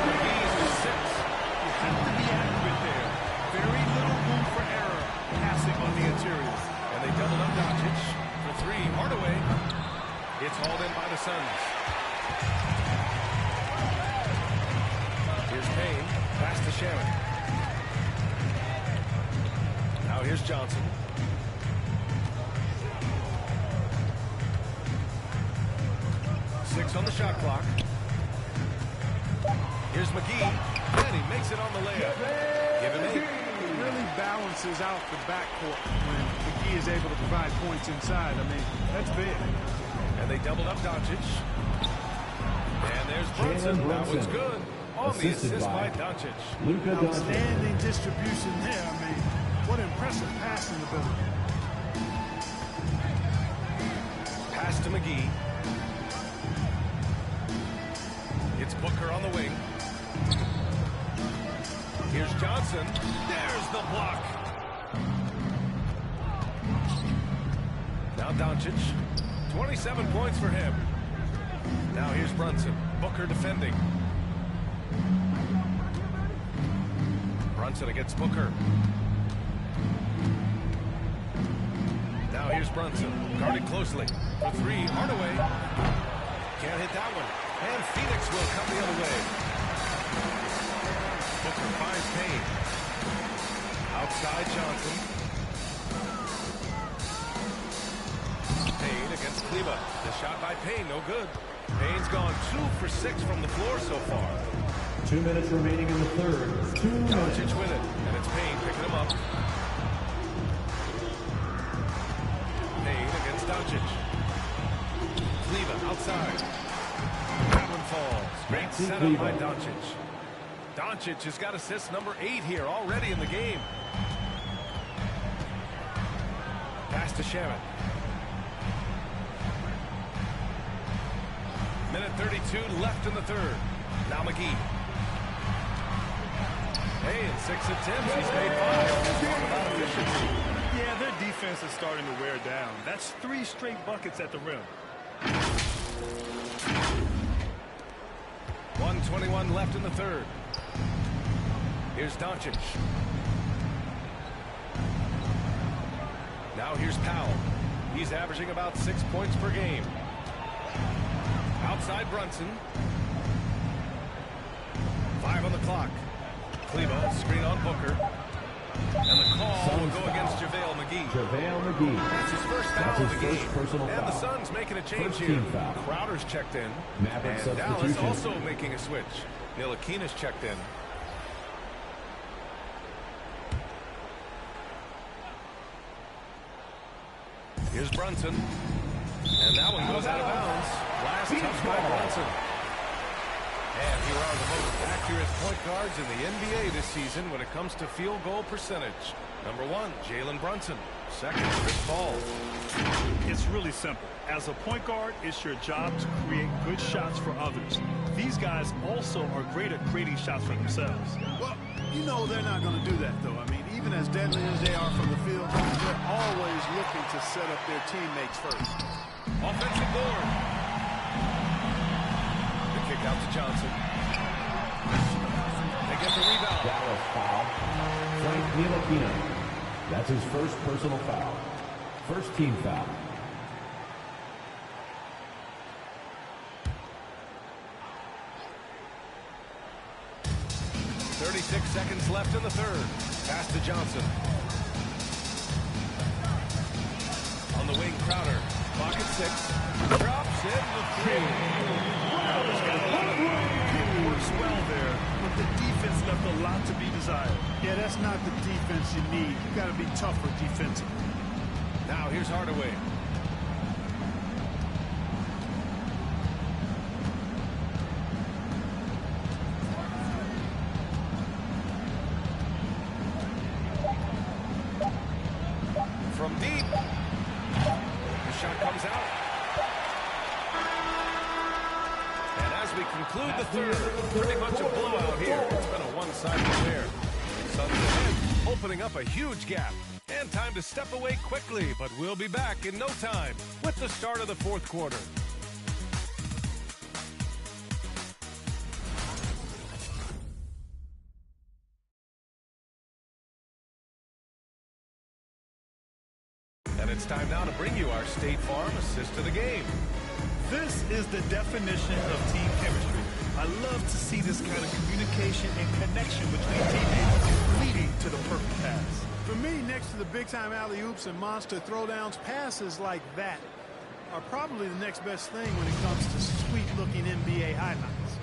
McGee's with 6. You have to be accurate there. Very little room for error passing on the interior. And they doubled up Doncic for 3. Hardaway. It's hauled in by the Suns. Here's Payne. Pass to Shamet. Now here's Johnson. On the shot clock. Here's McGee, and he makes it on the layup. Give him 8. It really balances out the backcourt when McGee is able to provide points inside. I mean, that's big. And they doubled up Doncic. And there's Brunson. That one's good. On the assist by Doncic. Outstanding distribution there. I mean, what impressive passing ability. Pass to McGee. It's Booker on the wing. Here's Johnson. There's the block. Now Doncic. 27 points for him. Now here's Brunson. Booker defending. Brunson against Booker. Now here's Brunson. Guarded closely. For 3. Hardaway. Can't hit that one. And Phoenix will come the other way. Booker finds Payne. Outside Johnson. Payne against Kleba. The shot Shot by Payne, no good. Payne's gone 2 for 6 from the floor so far. 2 minutes remaining in the third. 2 minutes. Doncic with it, and it's Payne picking him up. Payne against Doncic. Kleber outside. That one falls. Great setup by Doncic. Doncic has got assist number 8 here already in the game. Pass to Shaman. Minute 32 left in the third. Now McGee. Hey, in 6 attempts, he's made 5. Talk about efficiency. Yeah, their defense is starting to wear down. That's 3 straight buckets at the rim. 1:21 left in the third. Here's Doncic. Now here's Powell. He's averaging about 6 points per game. Outside Brunson. 5 on the clock. Kleber, screen on Booker. And the call will go against JaVale McGee. JaVale McGee. That's his first foul of the game. Personal and foul. the Suns making a change First here. team foul. Crowder's checked in. Mavericks and Dallas substitution. also making a switch. Ntilikina's checked in. Here's Brunson. And that one goes out of bounds. Last touch by Brunson. And here are the most accurate point guards in the NBA this season when it comes to field goal percentage. Number 1, Jalen Brunson. Second, Chris Paul. It's really simple. As a point guard, it's your job to create good shots for others. These guys also are great at creating shots for themselves. Well, you know they're not going to do that, though. I mean, even as deadly as they are from the field, they're always looking to set up their teammates first. Offensive board. The kick out to Johnson. They get the rebound. Dallas foul. Frank Ntilikina. That's his first personal foul. First team foul. .36 seconds left in the third. Pass to Johnson. On the wing, Crowder. Clock at 6. Drops in the 3. Crowder's got a lot of room. It works well there, but the defense left a lot to be desired. Yeah, that's not the defense you need. You got to be tougher defensively. Now here's Hardaway. From deep. The shot comes out. And as we conclude the third, pretty much a blowout here. It's been a one-sided affair. Suns ahead, opening up a huge gap. And time to step away quickly, but we'll be back in no time with the start of the fourth quarter. And it's time now to bring you our State Farm assist of the game. This is the definition of team chemistry. I love to see this kind of communication and connection between teammates leading to the perfect pass. For me, next to the big-time alley-oops and monster throwdowns, passes like that are probably the next best thing when it comes to sweet-looking NBA highlights.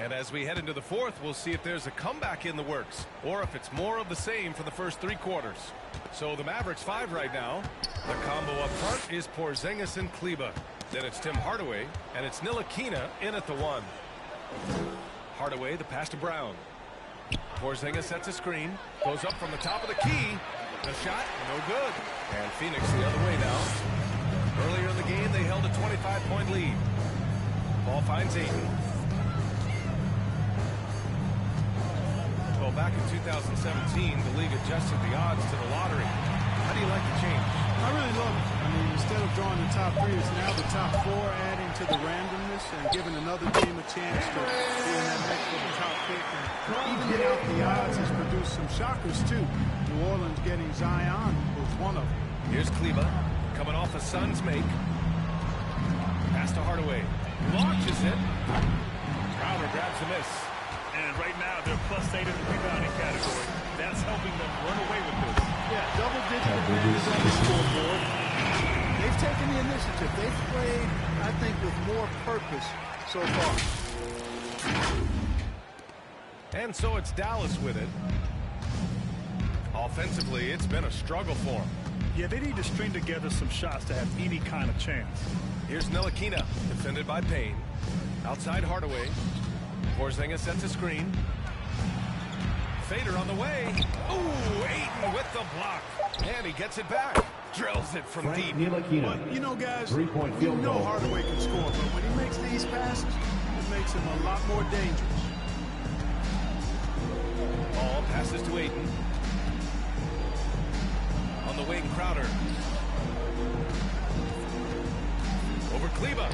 And as we head into the fourth, we'll see if there's a comeback in the works or if it's more of the same for the first 3 quarters. So the Mavericks 5 right now. The combo up front is Porzingis and Kleber. Then it's Tim Hardaway, and it's Ntilikina in at the 1. Hardaway, the pass to Brown. Porzingis sets a screen, goes up from the top of the key. The shot, no good. And Phoenix the other way now. Earlier in the game, they held a 25-point lead. Ball finds Ayton. Well, back in 2017, the league adjusted the odds to the lottery. How do you like the change? I really love it. I mean, instead of drawing the top 3, it's now the top 4, adding to the randomness and giving another team a chance to be in that mix for the top pick. And evening out the odds has produced some shockers, too. New Orleans getting Zion was one of them. Here's Kleber coming off a Suns make. Pass to Hardaway. Launches it. Crowder grabs the miss. And right now, they're +8 in the rebounding category. That's helping them run away with this. Yeah, double-digit advantage on the scoreboard. They've taken the initiative. They've played, I think, with more purpose so far. And so it's Dallas with it. Offensively, it's been a struggle for them. Yeah, they need to string together some shots to have any kind of chance. Here's Ntilikina, defended by Payne. Outside Hardaway. Porzingis sets a screen. Fader on the way. Ooh, Ayton with the block. And he gets it back. Drills it from deep. But, you know, guys, we know Hardaway can score, but when he makes these passes, it makes him a lot more dangerous. Ball passes to Ayton. On the wing, Crowder. Over Kleba.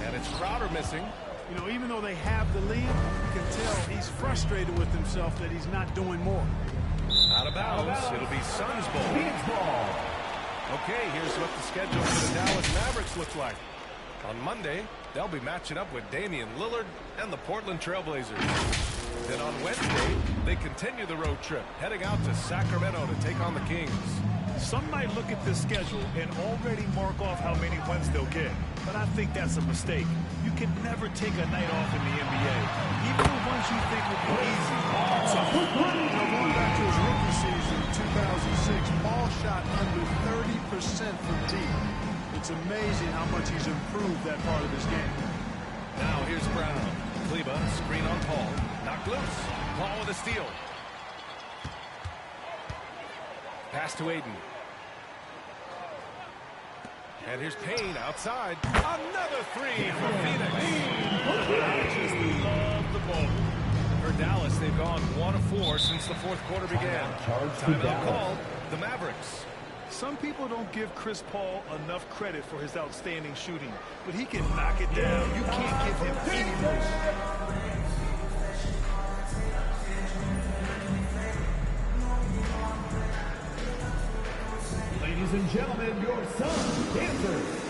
And it's Crowder missing. You know, even though they have the lead, you can tell he's frustrated with himself that he's not doing more. Out of bounds. It'll be Suns ball. Okay, here's what the schedule for the Dallas Mavericks looks like. On Monday, they'll be matching up with Damian Lillard and the Portland Trailblazers. Then on Wednesday, they continue the road trip, heading out to Sacramento to take on the Kings. Some might look at this schedule and already mark off how many wins they'll get. But I think that's a mistake. You can never take a night off in the NBA, even the ones you think will be easy. So, going back to his rookie season in 2006, Paul shot under 30% from deep. It's amazing how much he's improved that part of his game. Now here's Brown. Kleba, screen on Paul. Knocked loose. Paul with a steal. Pass to Ayton. And here's Payne outside. Another three for Phoenix. I just love the ball. For Dallas, they've gone 1 of 4 since the fourth quarter began. Timeout called the Mavericks. Some people don't give Chris Paul enough credit for his outstanding shooting, but he can knock it down. You can't give him any mercy. Ladies and gentlemen, your Suns dancers.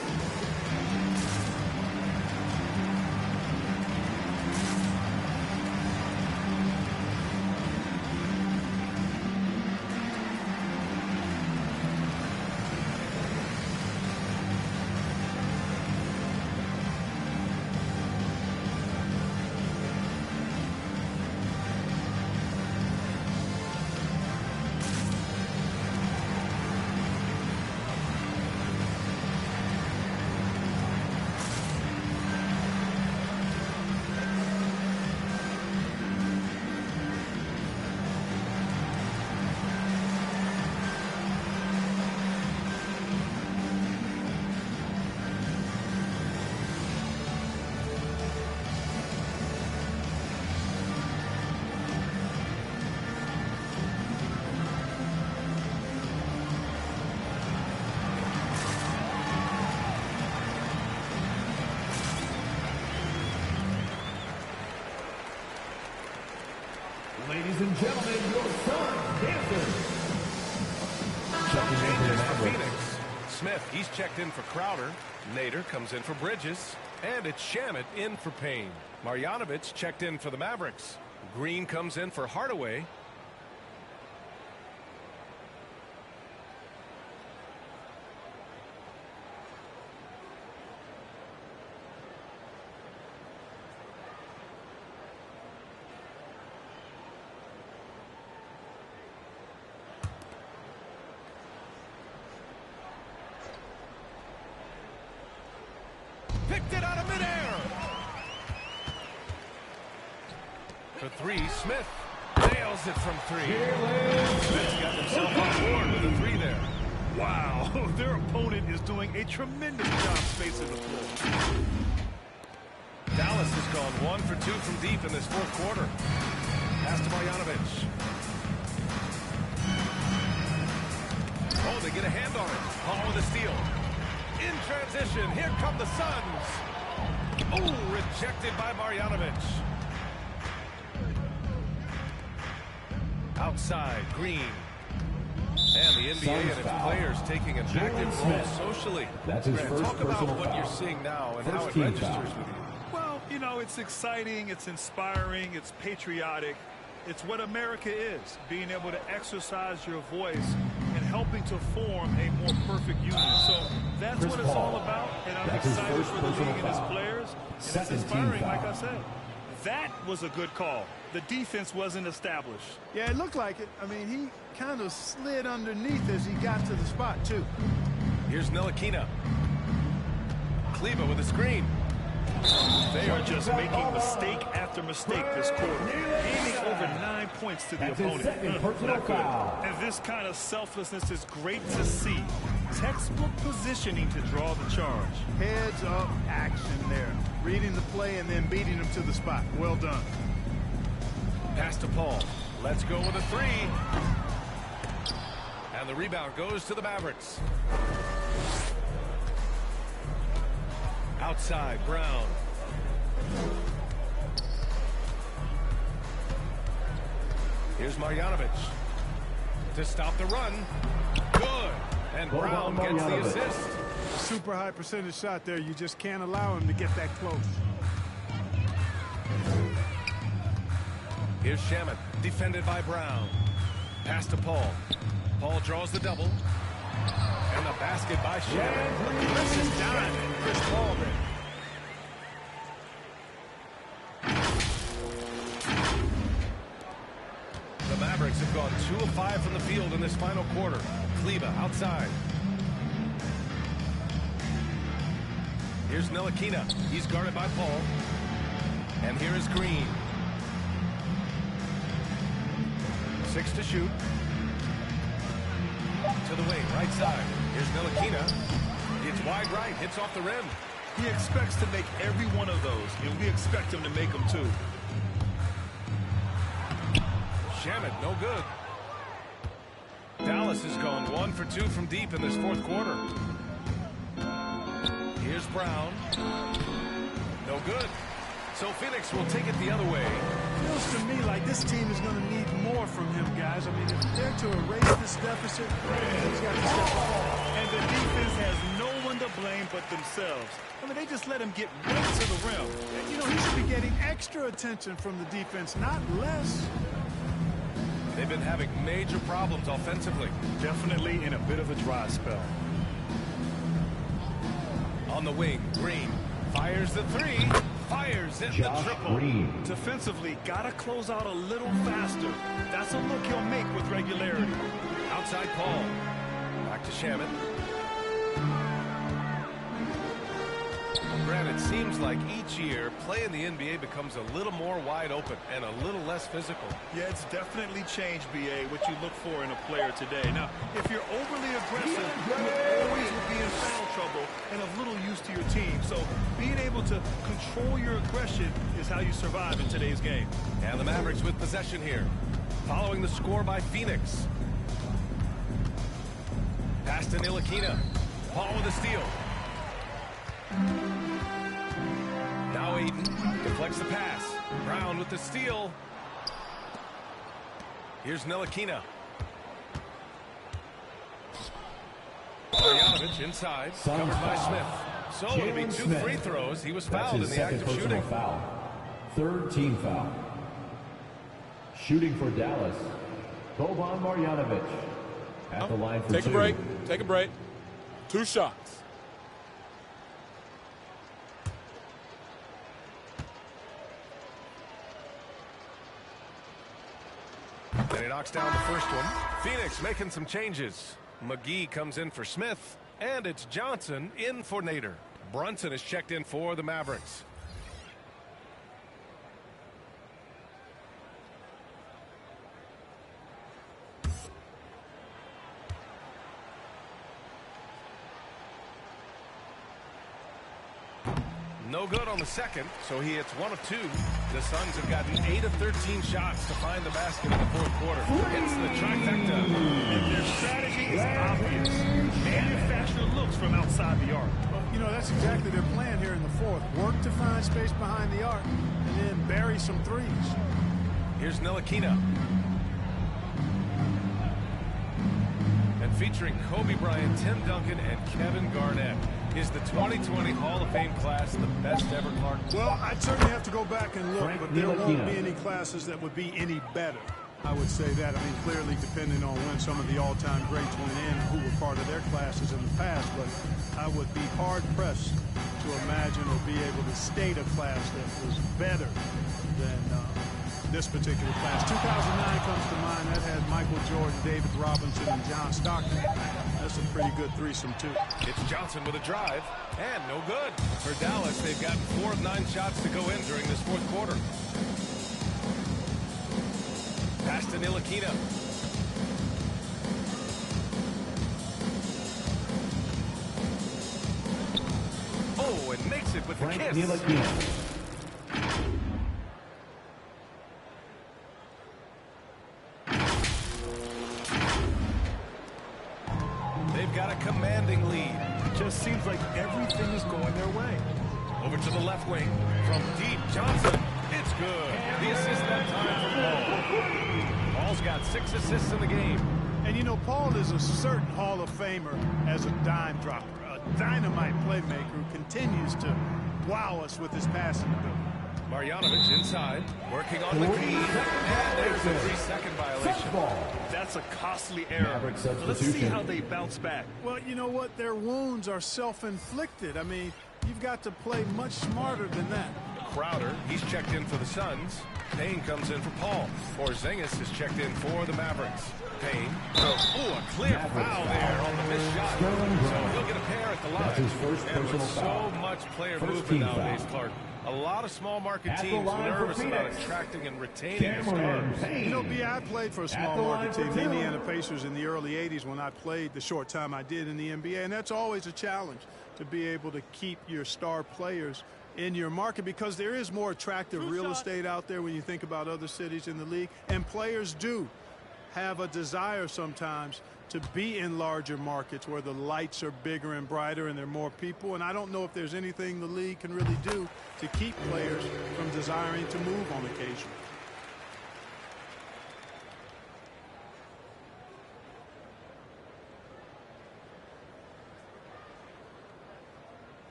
Ladies and gentlemen, your Suns dancers. Checking in for Phoenix. Smith, he's checked in for Crowder. Nader comes in for Bridges. And it's Shamet in for Payne. Marjanovic checked in for the Mavericks. Green comes in for Hardaway. Picked it out of midair. For three, Smith nails it from three. Smith's got himself on board with a three there. Wow, their opponent is doing a tremendous job spacing the floor. Dallas has gone 1 for 2 from deep in this fourth quarter. Pass to Marjanovic. Oh, they get a hand on it. Paul with a steal. In transition, here come the Suns. Oh, rejected by Marjanovic. Outside, Green. And the NBA and its players taking an active role socially. That's his first talk about personal what foul. you're seeing now and First how it team registers foul. with you. Well, you know, it's exciting, it's inspiring, it's patriotic. It's what America is, being able to exercise your voice and helping to form a more perfect union. So that's what it's all about, and I'm excited for the league and its players. And it's inspiring, like I said. That was a good call. The defense wasn't established. Yeah, it looked like it. I mean, he kind of slid underneath as he got to the spot, too. Here's Ntilikina. Kleba with a screen. They are just making mistake after mistake this quarter, gaining over 9 points to the opponent. Not good. And this kind of selflessness is great to see. Textbook positioning to draw the charge. Heads up action there. Reading the play and then beating him to the spot. Well done. Pass to Paul. Let's go with a three. And the rebound goes to the Mavericks. Outside, Brown. Here's Marjanovic to stop the run. Good. And Brown gets the assist. Super high percentage shot there. You just can't allow him to get that close. Here's Shamet, defended by Brown. Pass to Paul. Paul draws the double. And the basket by Shamet. Aggressive dime and Chris Paul there. The Mavericks have gone 2 of 5 from the field in this final quarter. Kleba outside. Here's Ntilikina. He's guarded by Paul. And here is Green. 6 to shoot. To the wing, right side. Here's Ntilikina. It's wide right, hits off the rim. He expects to make every one of those, and we expect him to make them too. Shamet, no good. Dallas has gone 1 for 2 from deep in this fourth quarter. Here's Brown. No good. So Phoenix will take it the other way. Feels to me like this team is going to need more from him, guys. I mean, if they're to erase this deficit, he's got to step up. And the defense has no one to blame but themselves. I mean, they just let him get right to the rim. And, you know, he should be getting extra attention from the defense, not less. They've been having major problems offensively. Definitely in a bit of a dry spell. On the wing, Green fires the three. Fires in the triple. Green. Defensively, gotta close out a little faster. That's a look he'll make with regularity. Outside Paul. Back to Shamet. Grant, it seems like each year, play in the NBA becomes a little more wide open and a little less physical. Yeah, it's definitely changed, B.A., what you look for in a player today. Now, if you're overly aggressive, you always will be in foul trouble and of little use to your team. So being able to control your aggression is how you survive in today's game. And the Mavericks with possession here, following the score by Phoenix. Pass to Ntilikina. Paul with a steal. Now Aiden deflects the pass. Brown with the steal. Here's Ntilikina. Marjanovic inside, covered by Smith. So it'll be 2 free throws. He was fouled in the act of shooting. Foul. Third team foul. Shooting for Dallas, Boban Marjanovic. At the line for 2. Take a break. Take a break. 2 shots. And he knocks down the first one. Phoenix making some changes. McGee comes in for Smith, and it's Johnson in for Nader. Brunson is checked in for the Mavericks. No good on the second, so he hits 1 of 2. The Suns have gotten 8 of 13 shots to find the basket in the fourth quarter. Hits the trifecta. And their strategy is obvious. Manufacture looks from outside the arc. Well, you know, that's exactly their plan here in the fourth. Work to find space behind the arc and then bury some threes. Here's Ntilikina. And featuring Kobe Bryant, Tim Duncan, and Kevin Garnett. Is the 2020 Hall of Fame class the best ever, Clark? Well, I'd certainly have to go back and look, but there won't be any classes that would be any better. I would say that. I mean, clearly depending on when some of the all-time greats went in, who were part of their classes in the past, but I would be hard-pressed to imagine or be able to state a class that was better than this particular class. 2009 comes to mind. That had Michael Jordan, David Robinson, and John Stockton. That's a pretty good threesome, too. It's Johnson with a drive, and no good. For Dallas, they've gotten 4 of 9 shots to go in during this fourth quarter. Pass to Ntilikina. Oh, and makes it with the kiss. They've got a commanding lead. It just seems like everything is going their way. Over to the left wing. From deep, Johnson. It's good. The assist that time from Paul. Paul's got 6 assists in the game. And, you know, Paul is a certain Hall of Famer as a dime dropper, a dynamite playmaker who continues to wow us with his passing ability. Marjanovic inside, working on McGee, and there's a 3-second violation. That's a costly error. Let's see how they bounce back. Well, you know what? Their wounds are self-inflicted. I mean, you've got to play much smarter than that. Crowder, he's checked in for the Suns. Payne comes in for Paul. Porzingis is checked in for the Mavericks. Payne. Oh, a clear foul there on the missed shot. So he'll get a pair at the line. That's his first and personal with foul. so much player First movement team nowadays, foul. Clark, a lot of small market At the teams line for nervous about Phoenix. attracting and retaining their stars. You know, B, I played for a small the market line team, for the two. Indiana Pacers, in the early 80s when I played the short time I did in the NBA, and that's always a challenge to be able to keep your star players in your market because there is more attractive real estate out there when you think about other cities in the league, and players do have a desire sometimes to be in larger markets where the lights are bigger and brighter and there are more people, and I don't know if there's anything the league can really do to keep players from desiring to move on occasion.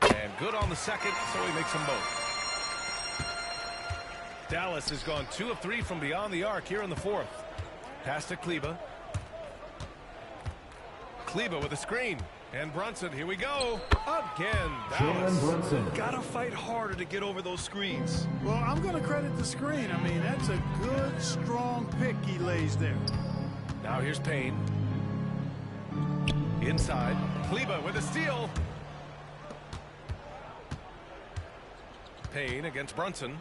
And good on the second, so he makes them both. Dallas has gone 2 of 3 from beyond the arc here in the fourth. Pass to Kleba. Kleba with a screen. And Brunson, here we go. Again, Dallas. Jalen Brunson. Gotta fight harder to get over those screens. Well, I'm going to credit the screen. I mean, that's a good, strong pick he lays there. Now here's Payne. Inside. Kleba with a steal. Payne against Brunson.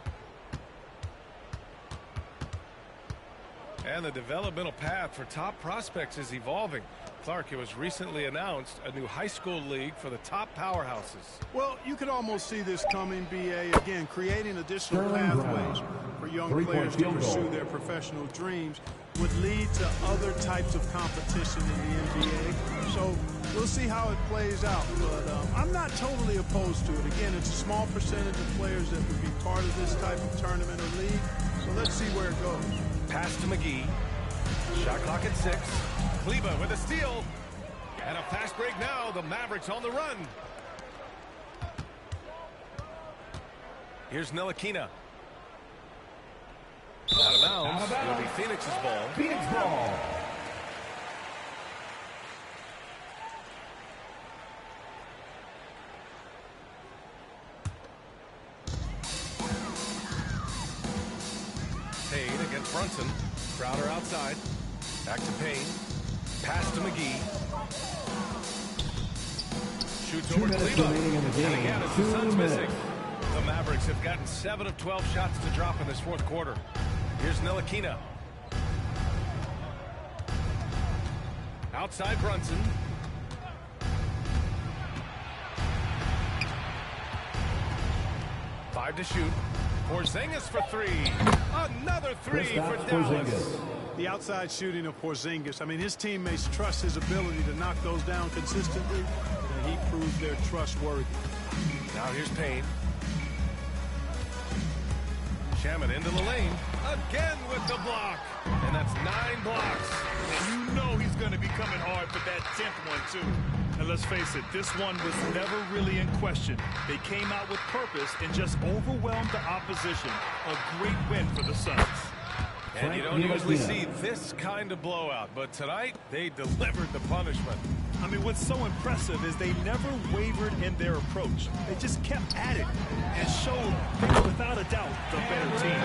And the developmental path for top prospects is evolving. Clark, it was recently announced a new high school league for the top powerhouses. Well, you could almost see this coming, B.A. Again, creating additional pathways for young players to pursue their professional dreams would lead to other types of competition in the NBA. So we'll see how it plays out. But I'm not totally opposed to it. Again, it's a small percentage of players that would be part of this type of tournament or league. So let's see where it goes. Pass to McGee. Shot clock at 6. Kleba with a steal. And a fast break now. The Mavericks on the run. Here's Ntilikina. Out of bounds. It'll be Phoenix's ball. Phoenix ball. Payne against Brunson. Crowder outside. Back to Payne. Pass to McGee. Shoots over Kleba. And again, it's the Suns missing. The Mavericks have gotten 7 of 12 shots to drop in this fourth quarter. Here's Ntilikina. Outside Brunson. Five to shoot. Porzingis for 3. Another 3 for Dallas. The outside shooting of Porzingis. I mean, his teammates trust his ability to knock those down consistently, and he proved they're trustworthy. Now here's Payne. Shaman into the lane. Again with the block. And that's 9 blocks. know he's going to be coming hard for that 10th one, too. And let's face it, this one was never really in question. They came out with purpose and just overwhelmed the opposition. A great win for the Suns. And you don't usually see this kind of blowout, but tonight they delivered the punishment. I mean, what's so impressive is they never wavered in their approach. They just kept at it and showed, without a doubt, the better team.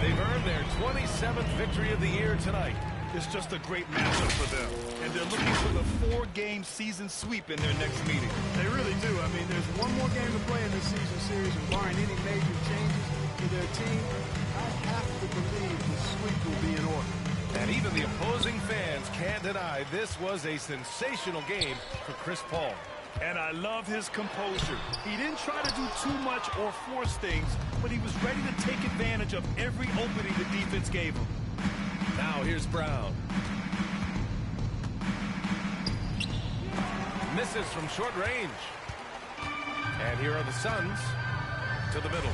They've earned their 27th victory of the year tonight. It's just a great matchup for them. And they're looking for the 4-game season sweep in their next meeting. They really do. I mean, there's one more game to play in this season series, and barring any major changes to their team, I have to believe the sweep will be in order. And even the opposing fans can't deny this was a sensational game for Chris Paul. And I love his composure. He didn't try to do too much or force things, but he was ready to take advantage of every opening the defense gave him. Now here's Brown. Misses from short range. And here are the Suns to the middle.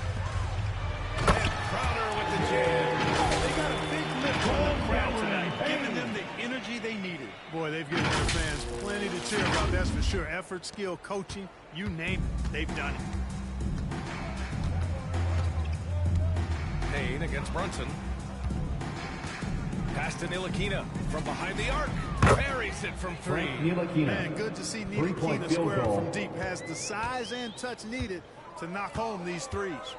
And Crowder with the jam. They got a big lift from the crowd tonight, giving them the energy they needed. Boy, they've given their fans plenty to cheer about, that's for sure. Effort, skill, coaching, you name it, they've done it. Payne against Brunson. Pass to Ntilikina from behind the arc. Buries it from three. Man, good to see Ntilikina square up from deep. Has the size and touch needed to knock home these threes.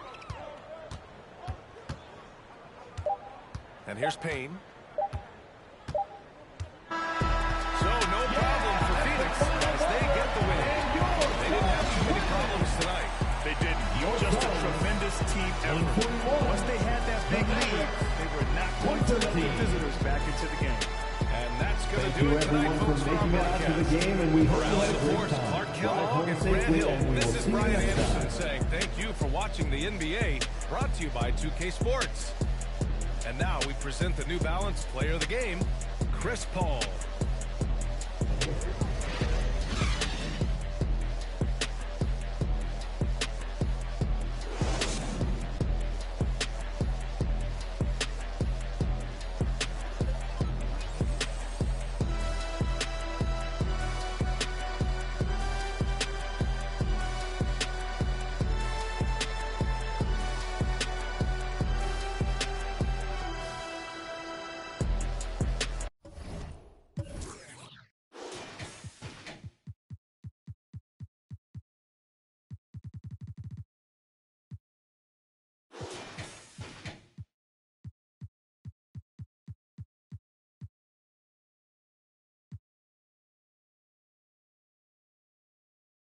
And here's Payne. So no problem for Phoenix as they get the win. They didn't have too many problems tonight. They didn't. Just a tremendous team effort. Once they had that big lead, they were not going to let the visitors back into the game. And that's going to do it tonight, folks, for our broadcast. For Allen Force, Clark Kellogg, and Grant Hill, this is Brian Anderson saying thank you for watching the NBA, brought to you by 2K Sports. And now we present the New Balance Player of the Game, Chris Paul.